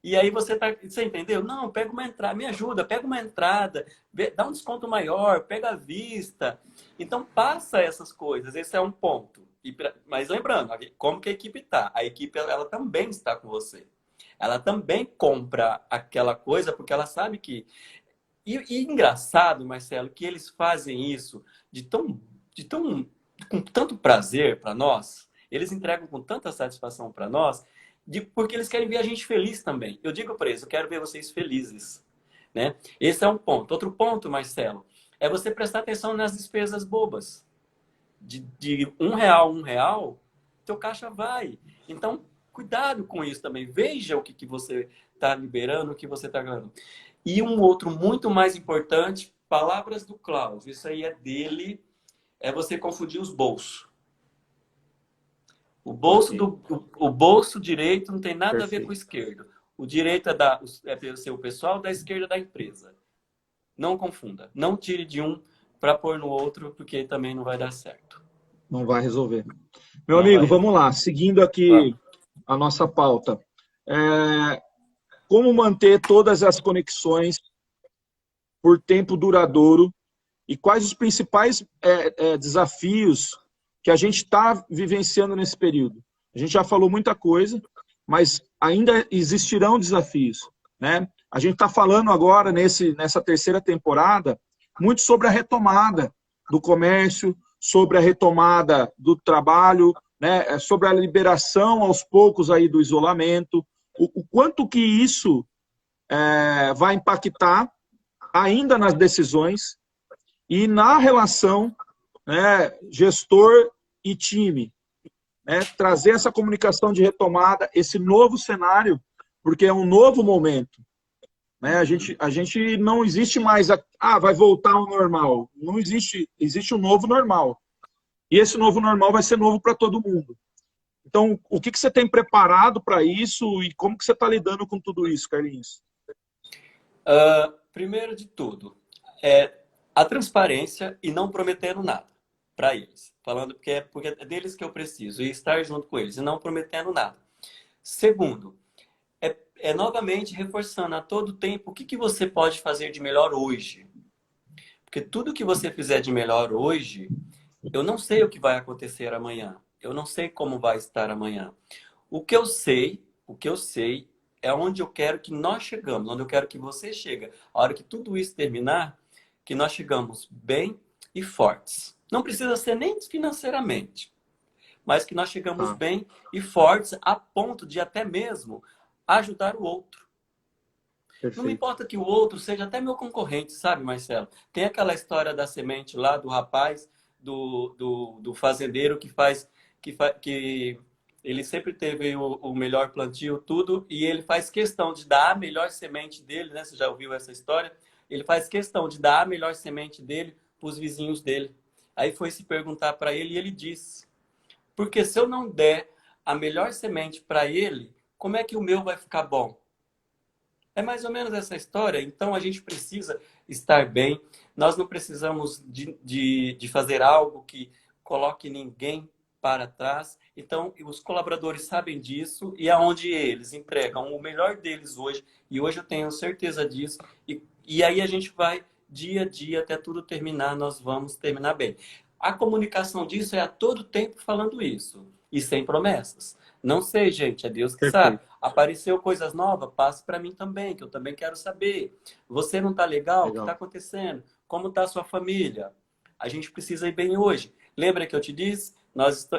E aí você entendeu? Não, pega uma entrada, me ajuda, pega uma entrada, dá um desconto maior, pega à vista. Então passa essas coisas, esse é um ponto. Mas lembrando, como que a equipe está? A equipe ela também está com você. Ela também compra aquela coisa porque ela sabe que... E engraçado, Marcelo, que eles fazem isso com tanto prazer para nós, eles entregam com tanta satisfação para nós, porque eles querem ver a gente feliz também. Eu digo para eles, eu quero ver vocês felizes, né? Esse é um ponto. Outro ponto, Marcelo, é você prestar atenção nas despesas bobas. De um real, teu caixa vai. Então, cuidado com isso também. Veja o que você está liberando, o que você está ganhando. E um outro muito mais importante, palavras do Klaus. Isso aí é dele, é você confundir os bolsos. O bolso direito não tem nada a ver com o esquerdo. O direito é ser o pessoal, da esquerda da empresa. Não confunda. Não tire de um para pôr no outro, porque também não vai dar certo. Não vai resolver. Meu amigo, vamos lá. Seguindo aqui a nossa pauta. Como manter todas as conexões por tempo duradouro e quais os principais desafios que a gente está vivenciando nesse período? A gente já falou muita coisa, mas ainda existirão desafios, né? A gente está falando agora, nessa terceira temporada, muito sobre a retomada do comércio, sobre a retomada do trabalho, né? Sobre a liberação aos poucos aí do isolamento, o quanto que isso vai impactar ainda nas decisões e na relação, né, gestor e time, né, trazer essa comunicação de retomada, esse novo cenário, porque é um novo momento, né? A gente não existe mais, vai voltar ao normal, não existe, existe um novo normal, e esse novo normal vai ser novo para todo mundo. Então, o que você tem preparado para isso e como que você está lidando com tudo isso, Carlinhos? Primeiro de tudo, a transparência e não prometendo nada para eles. Falando porque é deles que eu preciso e estar junto com eles e não prometendo nada. Segundo, novamente reforçando a todo tempo o que você pode fazer de melhor hoje. Porque tudo que você fizer de melhor hoje, eu não sei o que vai acontecer amanhã. Eu não sei como vai estar amanhã. O que eu sei é onde eu quero que nós chegamos, onde eu quero que você chegue. A hora que tudo isso terminar, que nós chegamos bem e fortes. Não precisa ser nem financeiramente, mas que nós chegamos bem e fortes a ponto de até mesmo ajudar o outro. Perfeito. Não me importa que o outro seja até meu concorrente, sabe, Marcelo? Tem aquela história da semente lá, do rapaz, do fazendeiro que ele sempre teve o melhor plantio, tudo, e ele faz questão de dar a melhor semente dele, né? Você já ouviu essa história? Ele faz questão de dar a melhor semente dele para os vizinhos dele. Aí foi se perguntar para ele e ele disse: porque se eu não der a melhor semente para ele, como é que o meu vai ficar bom? É mais ou menos essa história. Então a gente precisa estar bem. Nós não precisamos de fazer algo que coloque ninguém para trás. Então os colaboradores sabem disso e aonde eles entregam o melhor deles hoje. E hoje eu tenho certeza disso. E aí a gente vai dia a dia até tudo terminar. Nós vamos terminar bem. A comunicação disso é a todo tempo falando isso e sem promessas. Não sei, gente, é Deus que sabe. Perfeito. Apareceu coisas novas, passe para mim também, que eu também quero saber. Você não está legal? O que está Legal. acontecendo? Como está a sua família? A gente precisa ir bem hoje. Lembra que eu te disse?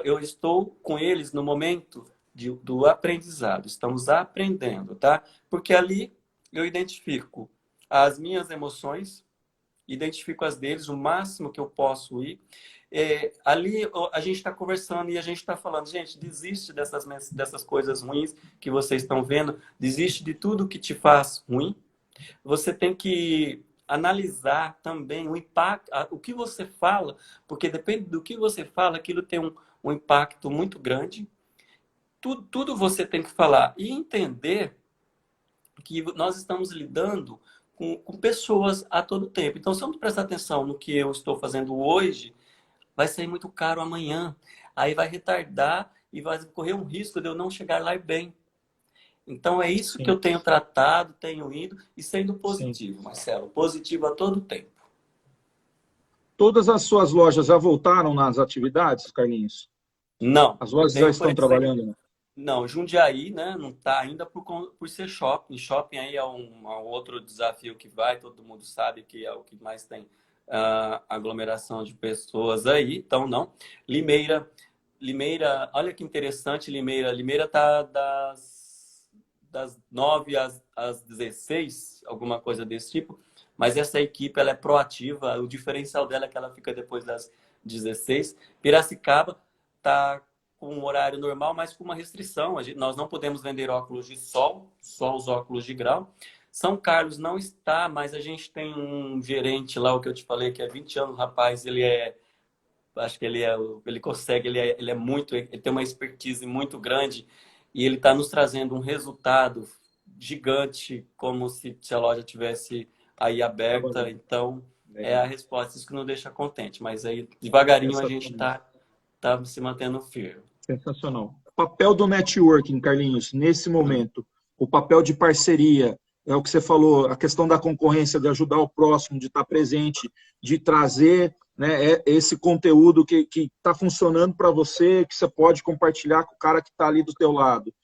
Eu estou com eles no momento do aprendizado. Estamos aprendendo, tá? Porque ali eu identifico as minhas emoções, identifico as deles, o máximo que eu posso ir. Ali a gente está conversando e a gente está falando, gente, desiste dessas coisas ruins que vocês estão vendo, desiste de tudo que te faz ruim. Você tem que analisar também o impacto, o que você fala, porque depende do que você fala, aquilo tem um impacto muito grande. Tudo você tem que falar e entender que nós estamos lidando com pessoas a todo tempo. Então, se eu não prestar atenção no que eu estou fazendo hoje, vai sair muito caro amanhã. Aí vai retardar e vai correr um risco de eu não chegar lá bem. Então, é isso que Sim, eu tenho tratado, tenho ido e sendo sim. positivo, Marcelo. Positivo a todo tempo. Todas as suas lojas já voltaram nas atividades, Carlinhos? Não, As eu lojas já tenho, por estão exemplo, trabalhando, né? não, Jundiaí, né, não está ainda por ser shopping. Shopping aí é um outro desafio que vai, todo mundo sabe que é o que mais tem aglomeração de pessoas aí, então não. Limeira, olha que interessante, Limeira tá das 9 às 16, alguma coisa desse tipo, mas essa equipe ela é proativa, o diferencial dela é que ela fica depois das 16. Piracicaba tá com um horário normal, mas com uma restrição. Nós não podemos vender óculos de sol, só os óculos de grau. São Carlos não está, mas a gente tem um gerente lá, o que eu te falei, que é 20 anos, rapaz, acho que ele consegue, ele é muito, ele tem uma expertise muito grande e ele está nos trazendo um resultado gigante, como se a loja tivesse aí aberta. Trabalhando. Então, é a Legal. resposta, isso que não deixa contente, mas aí devagarinho a gente Sensacional. tá se mantendo firme. Sensacional. O papel do networking, Carlinhos, nesse momento, o papel de parceria, é o que você falou, a questão da concorrência, de ajudar o próximo, de estar presente, de trazer, né, esse conteúdo que está funcionando para você, que você pode compartilhar com o cara que está ali do teu lado.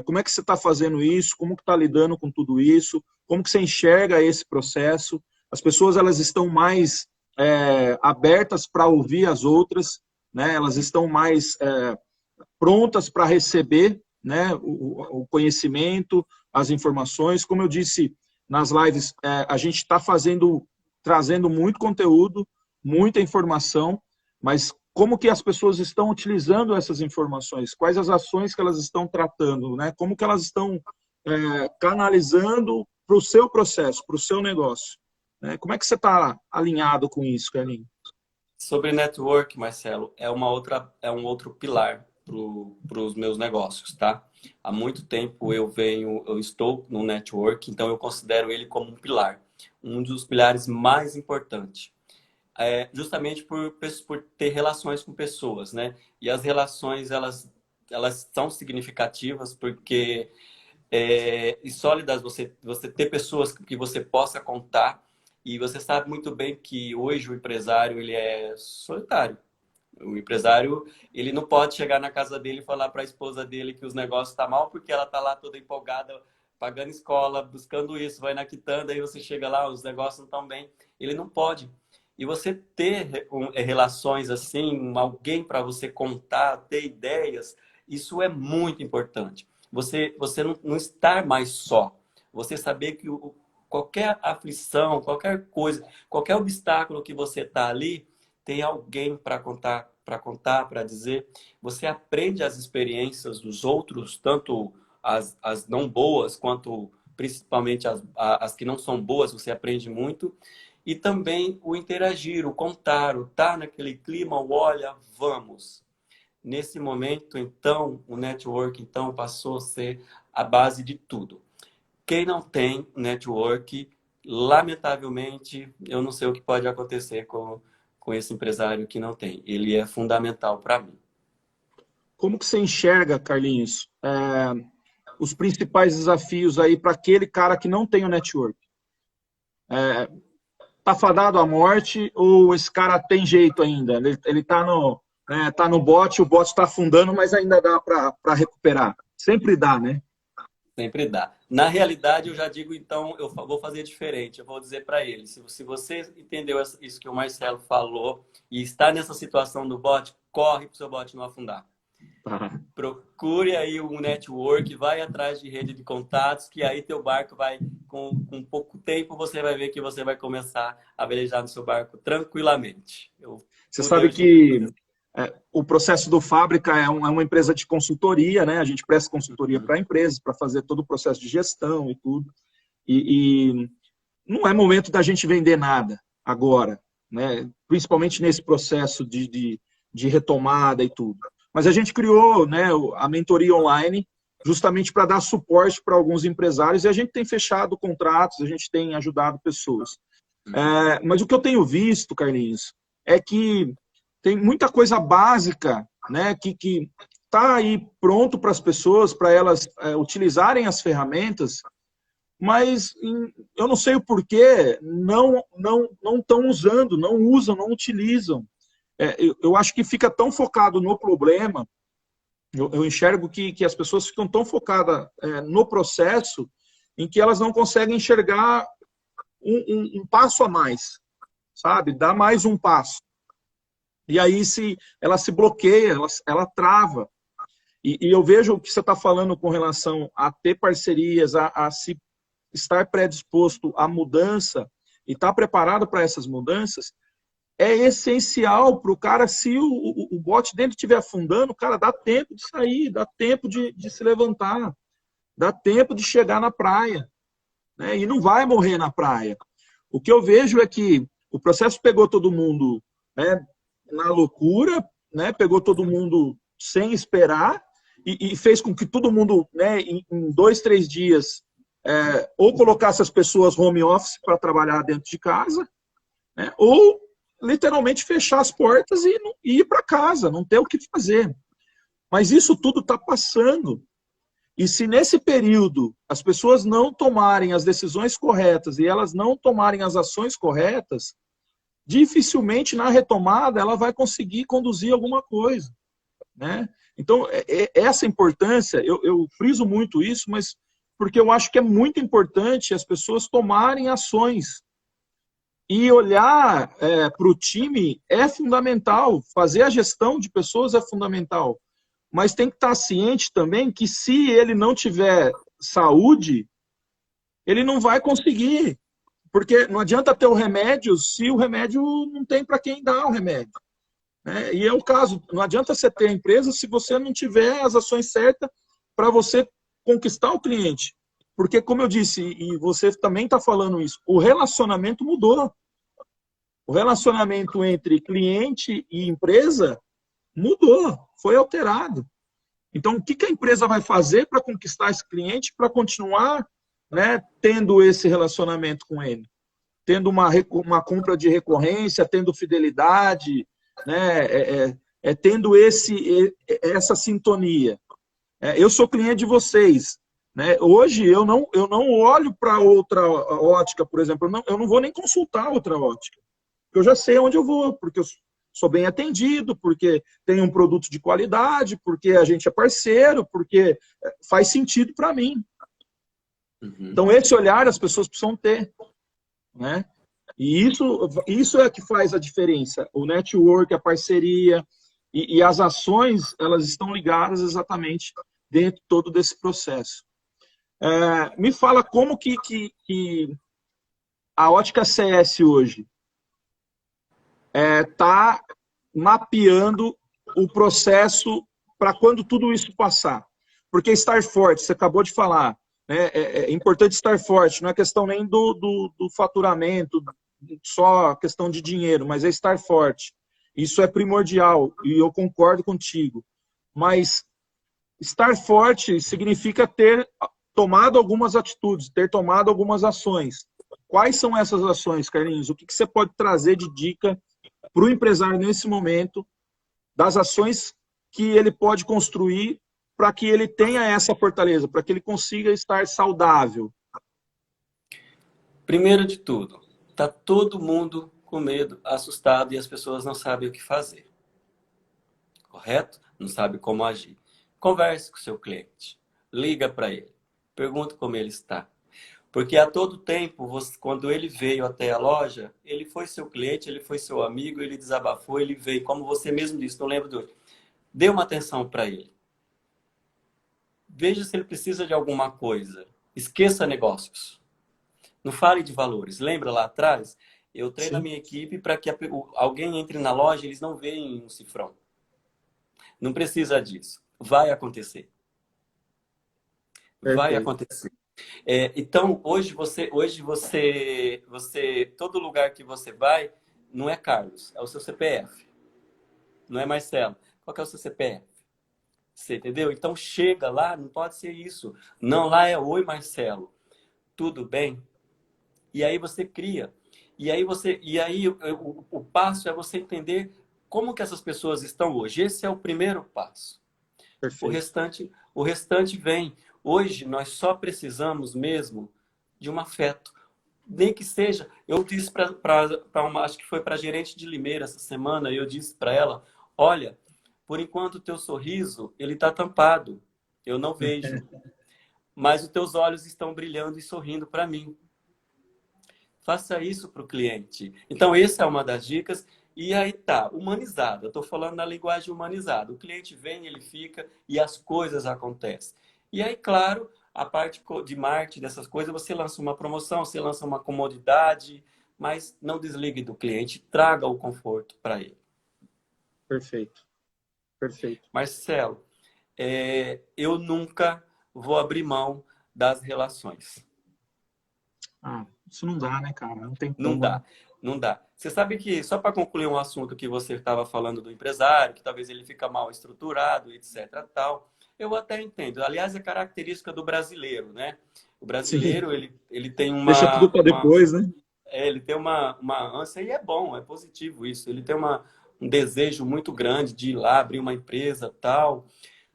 Como é que você está fazendo isso? Como que está lidando com tudo isso? Como que você enxerga esse processo? As pessoas elas estão mais abertas para ouvir as outras, né? Elas estão mais prontas para receber, né, o conhecimento, as informações. Como eu disse nas lives, a gente está trazendo muito conteúdo, muita informação, mas como que as pessoas estão utilizando essas informações? Quais as ações que elas estão tratando? Né? Como que elas estão canalizando para o seu processo, para o seu negócio? Né? Como é que você está alinhado com isso, Carlinhos? Sobre network, Marcelo, é um outro pilar para os meus negócios, tá? Há muito tempo eu estou no network, então eu considero ele como um pilar, um dos pilares mais importantes. Justamente por ter relações com pessoas, né? E as relações, elas são significativas porque e sólidas, você ter pessoas que você possa contar. E você sabe muito bem que hoje o empresário ele é solitário. O empresário ele não pode chegar na casa dele e falar para a esposa dele que os negócios estão mal porque ela está lá toda empolgada, pagando escola, buscando isso, vai na quitanda, aí você chega lá, os negócios não estão bem. Ele não pode. E você ter relações assim, alguém para você contar, ter ideias, isso é muito importante. Você não estar mais só. Você saber que qualquer aflição, qualquer coisa, qualquer obstáculo que você está ali, tem alguém para dizer. Você aprende as experiências dos outros, tanto as não boas, quanto principalmente as que não são boas, você aprende muito. E também o interagir, o contar, o estar naquele clima, o olha, vamos. Nesse momento, então, o network então, passou a ser a base de tudo. Quem não tem network, lamentavelmente, eu não sei o que pode acontecer com esse empresário que não tem. Ele é fundamental para mim. Como que você enxerga, Carlinhos, os principais desafios aí para aquele cara que não tem o network? Tá fadado à morte ou esse cara tem jeito ainda? Ele tá tá no bote, o bote está afundando, mas ainda dá para recuperar. Sempre dá, né? Sempre dá. Na realidade, eu já digo, então, eu vou fazer diferente. Eu vou dizer para ele, se você entendeu isso que o Marcelo falou e está nessa situação do bote, corre para o seu bote não afundar. Tá. Procure aí um network, vai atrás de rede de contatos, que aí teu barco vai, com pouco tempo, você vai ver que você vai começar a velejar no seu barco tranquilamente. Você sabe que o processo do Fábrica é uma empresa de consultoria, né? A gente presta consultoria para empresas, para fazer todo o processo de gestão e tudo. E não é momento da gente vender nada agora, né? Principalmente nesse processo de retomada e tudo. Mas a gente criou, né, a mentoria online justamente para dar suporte para alguns empresários e a gente tem fechado contratos, a gente tem ajudado pessoas. Mas o que eu tenho visto, Carlinhos, é que tem muita coisa básica, né, que está aí pronto para as pessoas, para elas utilizarem as ferramentas, mas eu não sei o porquê não estão usando, não usam, não utilizam. Eu acho que fica tão focado no problema, eu enxergo que as pessoas ficam tão focadas no processo em que elas não conseguem enxergar um passo a mais, sabe? Dá mais um passo. E aí ela se bloqueia, ela trava. E eu vejo o que você está falando com relação a ter parcerias, a se estar predisposto à mudança e estar preparado para essas mudanças, é essencial para o cara, se o bote dele estiver afundando, cara, dá tempo de sair, dá tempo de se levantar, dá tempo de chegar na praia, né? E não vai morrer na praia. O que eu vejo é que o processo pegou todo mundo, né, na loucura, né, pegou todo mundo sem esperar e fez com que todo mundo, né, em 2, 3 dias, ou colocasse as pessoas home office para trabalhar dentro de casa, né, ou literalmente fechar as portas e ir para casa, não ter o que fazer. Mas isso tudo está passando. E se nesse período as pessoas não tomarem as decisões corretas e elas não tomarem as ações corretas, dificilmente na retomada ela vai conseguir conduzir alguma coisa, né? Então, essa importância, eu friso muito isso, mas porque eu acho que é muito importante as pessoas tomarem ações. E olhar para o time é fundamental, fazer a gestão de pessoas é fundamental, mas tem que estar ciente também que se ele não tiver saúde, ele não vai conseguir, porque não adianta ter o remédio se o remédio não tem para quem dar o remédio, né? E é o caso, não adianta você ter a empresa se você não tiver as ações certas para você conquistar o cliente. Porque, como eu disse, e você também está falando isso, o relacionamento mudou. O relacionamento entre cliente e empresa mudou, foi alterado. Então, o que a empresa vai fazer para conquistar esse cliente, para continuar, né, tendo esse relacionamento com ele? Tendo uma compra de recorrência, tendo fidelidade, né, tendo essa sintonia. Eu sou cliente de vocês. Né? Hoje, eu não olho para outra ótica, por exemplo, eu não vou nem consultar outra ótica. Eu já sei onde eu vou, porque eu sou bem atendido, porque tem um produto de qualidade, porque a gente é parceiro, porque faz sentido para mim. Uhum. Então, esse olhar as pessoas precisam ter, né? E isso é que faz a diferença. O network, a parceria e as ações, elas estão ligadas exatamente dentro todo desse processo. Me fala como que a Ótica CS hoje, está mapeando o processo para quando tudo isso passar. Porque estar forte, você acabou de falar, né, é importante estar forte, não é questão nem do faturamento, só questão de dinheiro, mas é estar forte. Isso é primordial e eu concordo contigo. Mas estar forte significa ter tomado algumas atitudes, ter tomado algumas ações. Quais são essas ações, Carlinhos? O que você pode trazer de dica para o empresário nesse momento, das ações que ele pode construir para que ele tenha essa fortaleza, para que ele consiga estar saudável? Primeiro de tudo, tá todo mundo com medo, assustado e as pessoas não sabem o que fazer. Correto? Não sabe como agir. Converse com o seu cliente. Liga para ele. Pergunta como ele está. Porque a todo tempo, quando ele veio até a loja, ele foi seu cliente, ele foi seu amigo, ele desabafou, ele veio, como você mesmo disse, não lembro de hoje. Dê uma atenção para ele. Veja se ele precisa de alguma coisa. Esqueça negócios. Não fale de valores. Lembra lá atrás? Eu treino a minha equipe para que alguém entre na loja e eles não veem um cifrão. Não precisa disso. Vai acontecer. Perfeito. Vai acontecer. Então, hoje todo lugar que você vai, não é Carlos, é o seu CPF. Não é Marcelo. Qual que é o seu CPF? Você entendeu? Então, chega lá, não pode ser isso. Não, lá é oi, Marcelo. Tudo bem? E aí você cria. E aí o passo é você entender como que essas pessoas estão hoje. Esse é o primeiro passo. Perfeito. O restante vem. Hoje nós só precisamos mesmo de um afeto. Nem que seja, eu disse para uma, acho que foi para a gerente de Limeira essa semana, eu disse para ela, olha, por enquanto o teu sorriso, ele está tampado. Eu não vejo. Mas os teus olhos estão brilhando e sorrindo para mim. Faça isso para o cliente. Então, essa é uma das dicas. E aí tá, humanizado. Eu estou falando na linguagem humanizada. O cliente vem, ele fica e as coisas acontecem. E aí, claro, a parte de marketing dessas coisas, você lança uma promoção, você lança uma comodidade, mas não desligue do cliente, traga o conforto para ele. Perfeito. Perfeito. Marcelo, eu nunca vou abrir mão das relações. Isso não dá, né, cara? Não tem como. Não dá, não dá. Você sabe que, só para concluir um assunto que você estava falando do empresário, que talvez ele fica mal estruturado, etc, tal, eu até entendo. Aliás, é característica do brasileiro, né? O brasileiro, ele tem Deixa tudo para depois, né? ele tem uma ânsia, e é bom, é positivo isso. Ele tem um desejo muito grande de ir lá, abrir uma empresa, tal.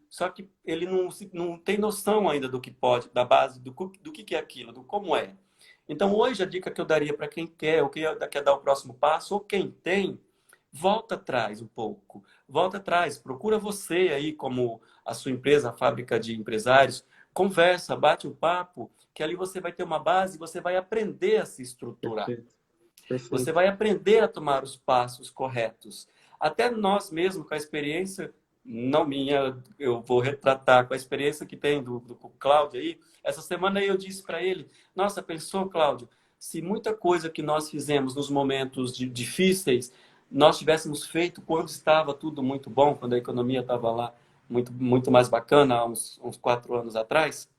Só que ele não tem noção ainda do que pode, da base, do que é aquilo, do como é. Então, hoje, a dica que eu daria para quem quer, ou quer dar o próximo passo, ou quem tem, volta atrás um pouco. Volta atrás, procura você aí, como a sua empresa, a fábrica de empresários, conversa, bate um papo, que ali você vai ter uma base, você vai aprender a se estruturar. Perfeito. Perfeito. Você vai aprender a tomar os passos corretos. Até nós mesmos, com a experiência, não minha, eu vou retratar com a experiência que tem do Cláudio aí. Essa semana eu disse para ele, nossa, pensou, Cláudio, se muita coisa que nós fizemos nos momentos difíceis, nós tivéssemos feito quando estava tudo muito bom, quando a economia estava lá muito mais bacana, há uns 4 anos atrás.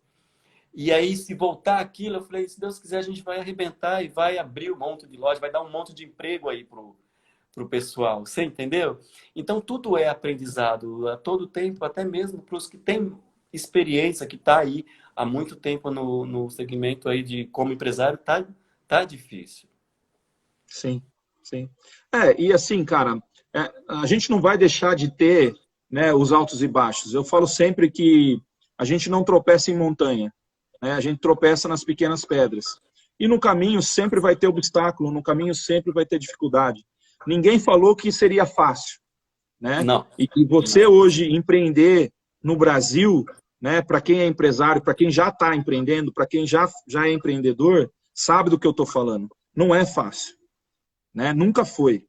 E aí, se voltar aquilo, eu falei, se Deus quiser, a gente vai arrebentar e vai abrir um monte de loja, vai dar um monte de emprego aí pro pessoal, você entendeu? Então, tudo é aprendizado a todo tempo, até mesmo para os que têm experiência, que está aí há muito tempo no segmento aí de como empresário, tá difícil. Sim, sim. E assim, cara, a gente não vai deixar de ter, né, os altos e baixos. Eu falo sempre que a gente não tropeça em montanha, né? A gente tropeça nas pequenas pedras. E no caminho sempre vai ter obstáculo, no caminho sempre vai ter dificuldade. Ninguém falou que seria fácil, né? Não. E você hoje empreender no Brasil, né, para quem é empresário, para quem já está empreendendo, para quem já é empreendedor, sabe do que eu estou falando. Não é fácil, né? Nunca foi.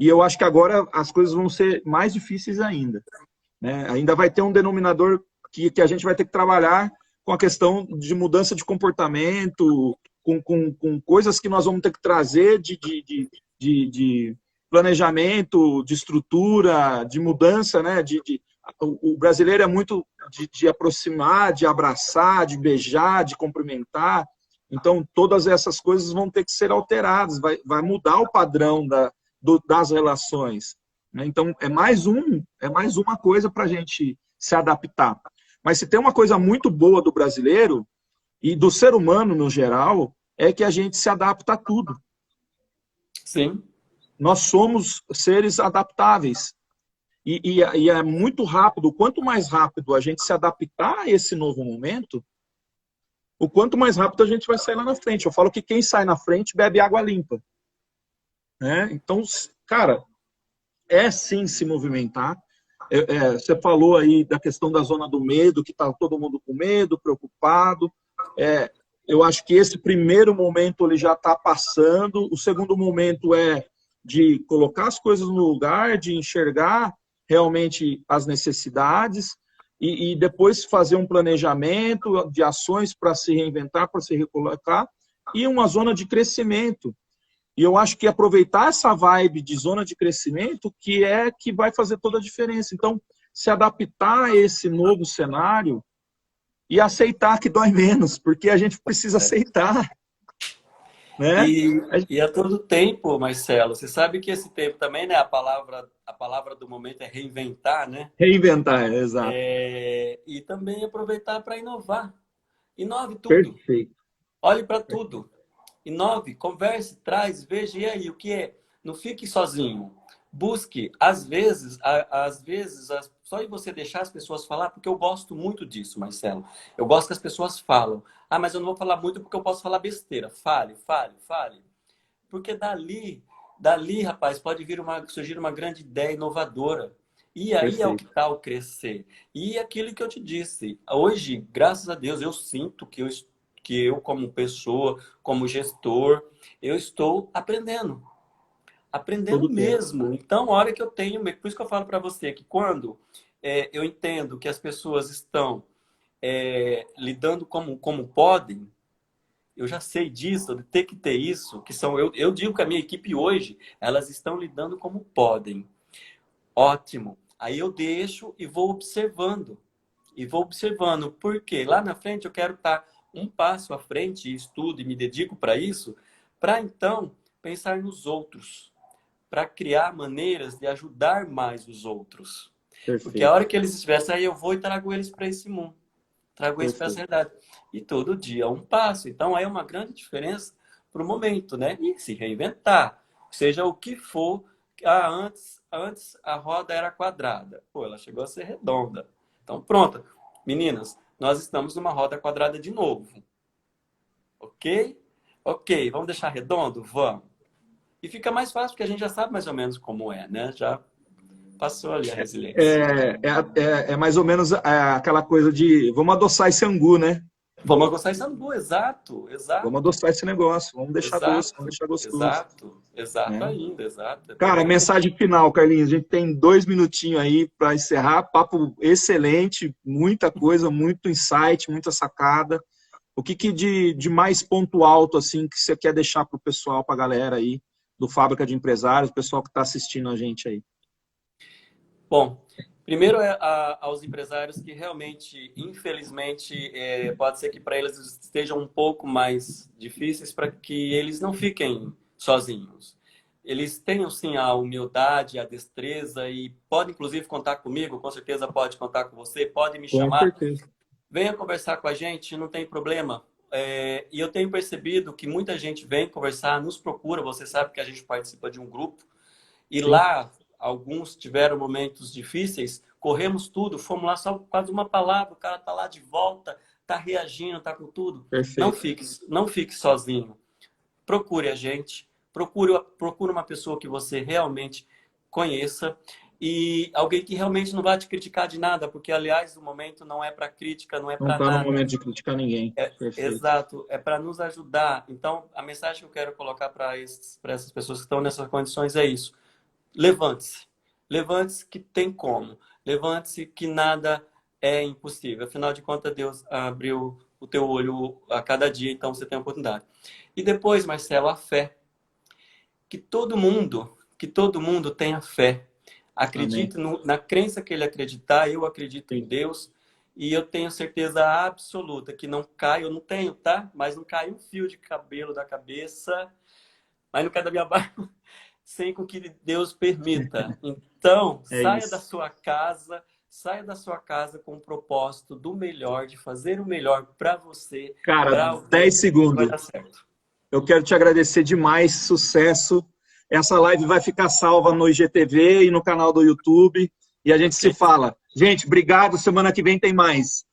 E eu acho que agora as coisas vão ser mais difíceis ainda, né? Ainda vai ter um denominador que a gente vai ter que trabalhar com a questão de mudança de comportamento, com coisas que nós vamos ter que trazer de planejamento, de estrutura, de mudança, né? O brasileiro é muito de aproximar, de abraçar, de beijar, de cumprimentar. Então, todas essas coisas vão ter que ser alteradas, vai mudar o padrão das relações. Né? Então, é mais uma coisa para a gente se adaptar. Mas se tem uma coisa muito boa do brasileiro e do ser humano no geral, é que a gente se adapta a tudo. Sim. Nós somos seres adaptáveis. E é muito rápido. Quanto mais rápido a gente se adaptar a esse novo momento, o quanto mais rápido a gente vai sair lá na frente. Eu falo que quem sai na frente bebe água limpa. Né? Então, cara, é sim se movimentar. Você falou aí da questão da zona do medo, que está todo mundo com medo, preocupado. Eu acho que esse primeiro momento ele já está passando. O segundo momento é de colocar as coisas no lugar, de enxergar realmente as necessidades e depois fazer um planejamento de ações para se reinventar, para se recolocar, e uma zona de crescimento. E eu acho que aproveitar essa vibe de zona de crescimento que vai fazer toda a diferença. Então, se adaptar a esse novo cenário e aceitar que dói menos, porque a gente precisa aceitar. Né? E a todo tempo, Marcelo, você sabe que esse tempo também, né? A palavra do momento é reinventar, né? Reinventar, exato. E também aproveitar para inovar. Inove tudo. Perfeito. Olhe para tudo. Inove, converse, traz, veja, e aí, o que é? Não fique sozinho. Busque, às vezes, só de você deixar as pessoas falar, porque eu gosto muito disso, Marcelo. Eu gosto que as pessoas falam. Ah, mas eu não vou falar muito porque eu posso falar besteira. Fale, fale, fale. Porque dali, rapaz, pode surgir uma grande ideia inovadora. E aí é o que Perfeito. está o crescer. E aquilo que eu te disse, hoje, graças a Deus, eu sinto que eu como pessoa, como gestor, eu estou aprendendo. Aprendendo Todo tempo. mesmo. Então, a hora que eu tenho... Por isso que eu falo para você que quando eu entendo que as pessoas estão lidando como podem, eu já sei disso, de ter que ter isso, que são... Eu digo que a minha equipe hoje, elas estão lidando como podem. Ótimo. Aí eu deixo e vou observando. E vou observando. Porque lá na frente eu quero estar um passo à frente, e estudo e me dedico para isso, para então pensar nos outros, para criar maneiras de ajudar mais os outros. Porque a Perfeito. hora que eles estivessem aí, eu vou e trago eles para esse mundo. Trago eles para essa Perfeito. realidade. E todo dia um passo. Então, aí é uma grande diferença para o momento, né? E se reinventar. Seja o que for. Antes a roda era quadrada. Pô, ela chegou a ser redonda. Então, pronto. Meninas, nós estamos numa roda quadrada de novo. Ok? Ok, vamos deixar redondo? Vamos. E fica mais fácil, porque a gente já sabe mais ou menos como é, né? Já passou ali a resiliência. É mais ou menos aquela coisa de vamos adoçar esse angu, né? Vamos gostar de sambu, exato, Vamos exato, adoçar esse negócio, vamos deixar doce, vamos exato, deixar gostoso. exato, exato Né? ainda, exato. É por Cara, aí. mensagem final, Carlinhos. A gente tem 2 minutinhos aí para encerrar. Papo excelente, muita coisa, muito insight, muita sacada. O que de mais ponto alto assim que você quer deixar para o pessoal, para a galera aí do Fábrica de Empresários, o pessoal que está assistindo a gente aí? Bom, primeiro aos empresários que realmente, infelizmente, pode ser que para eles estejam um pouco mais difíceis para que eles não fiquem sozinhos. Eles tenham sim a humildade, a destreza e pode inclusive contar comigo, com certeza pode contar com você, pode me Com chamar. certeza. Venha conversar com a gente, não tem problema. E eu tenho percebido que muita gente vem conversar, nos procura. Você sabe que a gente participa de um grupo. E Sim, lá, alguns tiveram momentos difíceis. Corremos tudo, fomos lá só por causa de uma palavra. O cara tá lá de volta, tá reagindo, tá com tudo. perfeito. Não fique sozinho. Procure a gente. Procure uma pessoa que você realmente conheça e alguém que realmente não vai te criticar de nada, porque, aliás, o momento não é para crítica, não é Não para está no nada. momento de criticar ninguém. Perfeito. Exato, é para nos ajudar. Então, a mensagem que eu quero colocar para essas pessoas que estão nessas condições é isso. Levante-se. Levante-se que tem como. Levante-se que nada é impossível. Afinal de contas, Deus abriu o teu olho a cada dia, então você tem a oportunidade. E depois, Marcelo, a fé. Que todo mundo que todo mundo tenha fé. Amém. Acredite na crença que ele acreditar, eu acredito em Deus, e eu tenho certeza absoluta que não cai, eu não tenho, tá? Mas não cai um fio de cabelo da cabeça, mas não cai da minha barba, sem com que Deus permita. Então, É isso. saia da sua casa com o propósito do melhor, de fazer o melhor para você, Cara, para 10 alguém, e vai segundos. dar certo. Eu quero te agradecer demais, sucesso. Essa live vai ficar salva no IGTV e no canal do YouTube. E a gente se Ok? fala. Gente, obrigado. Semana que vem tem mais.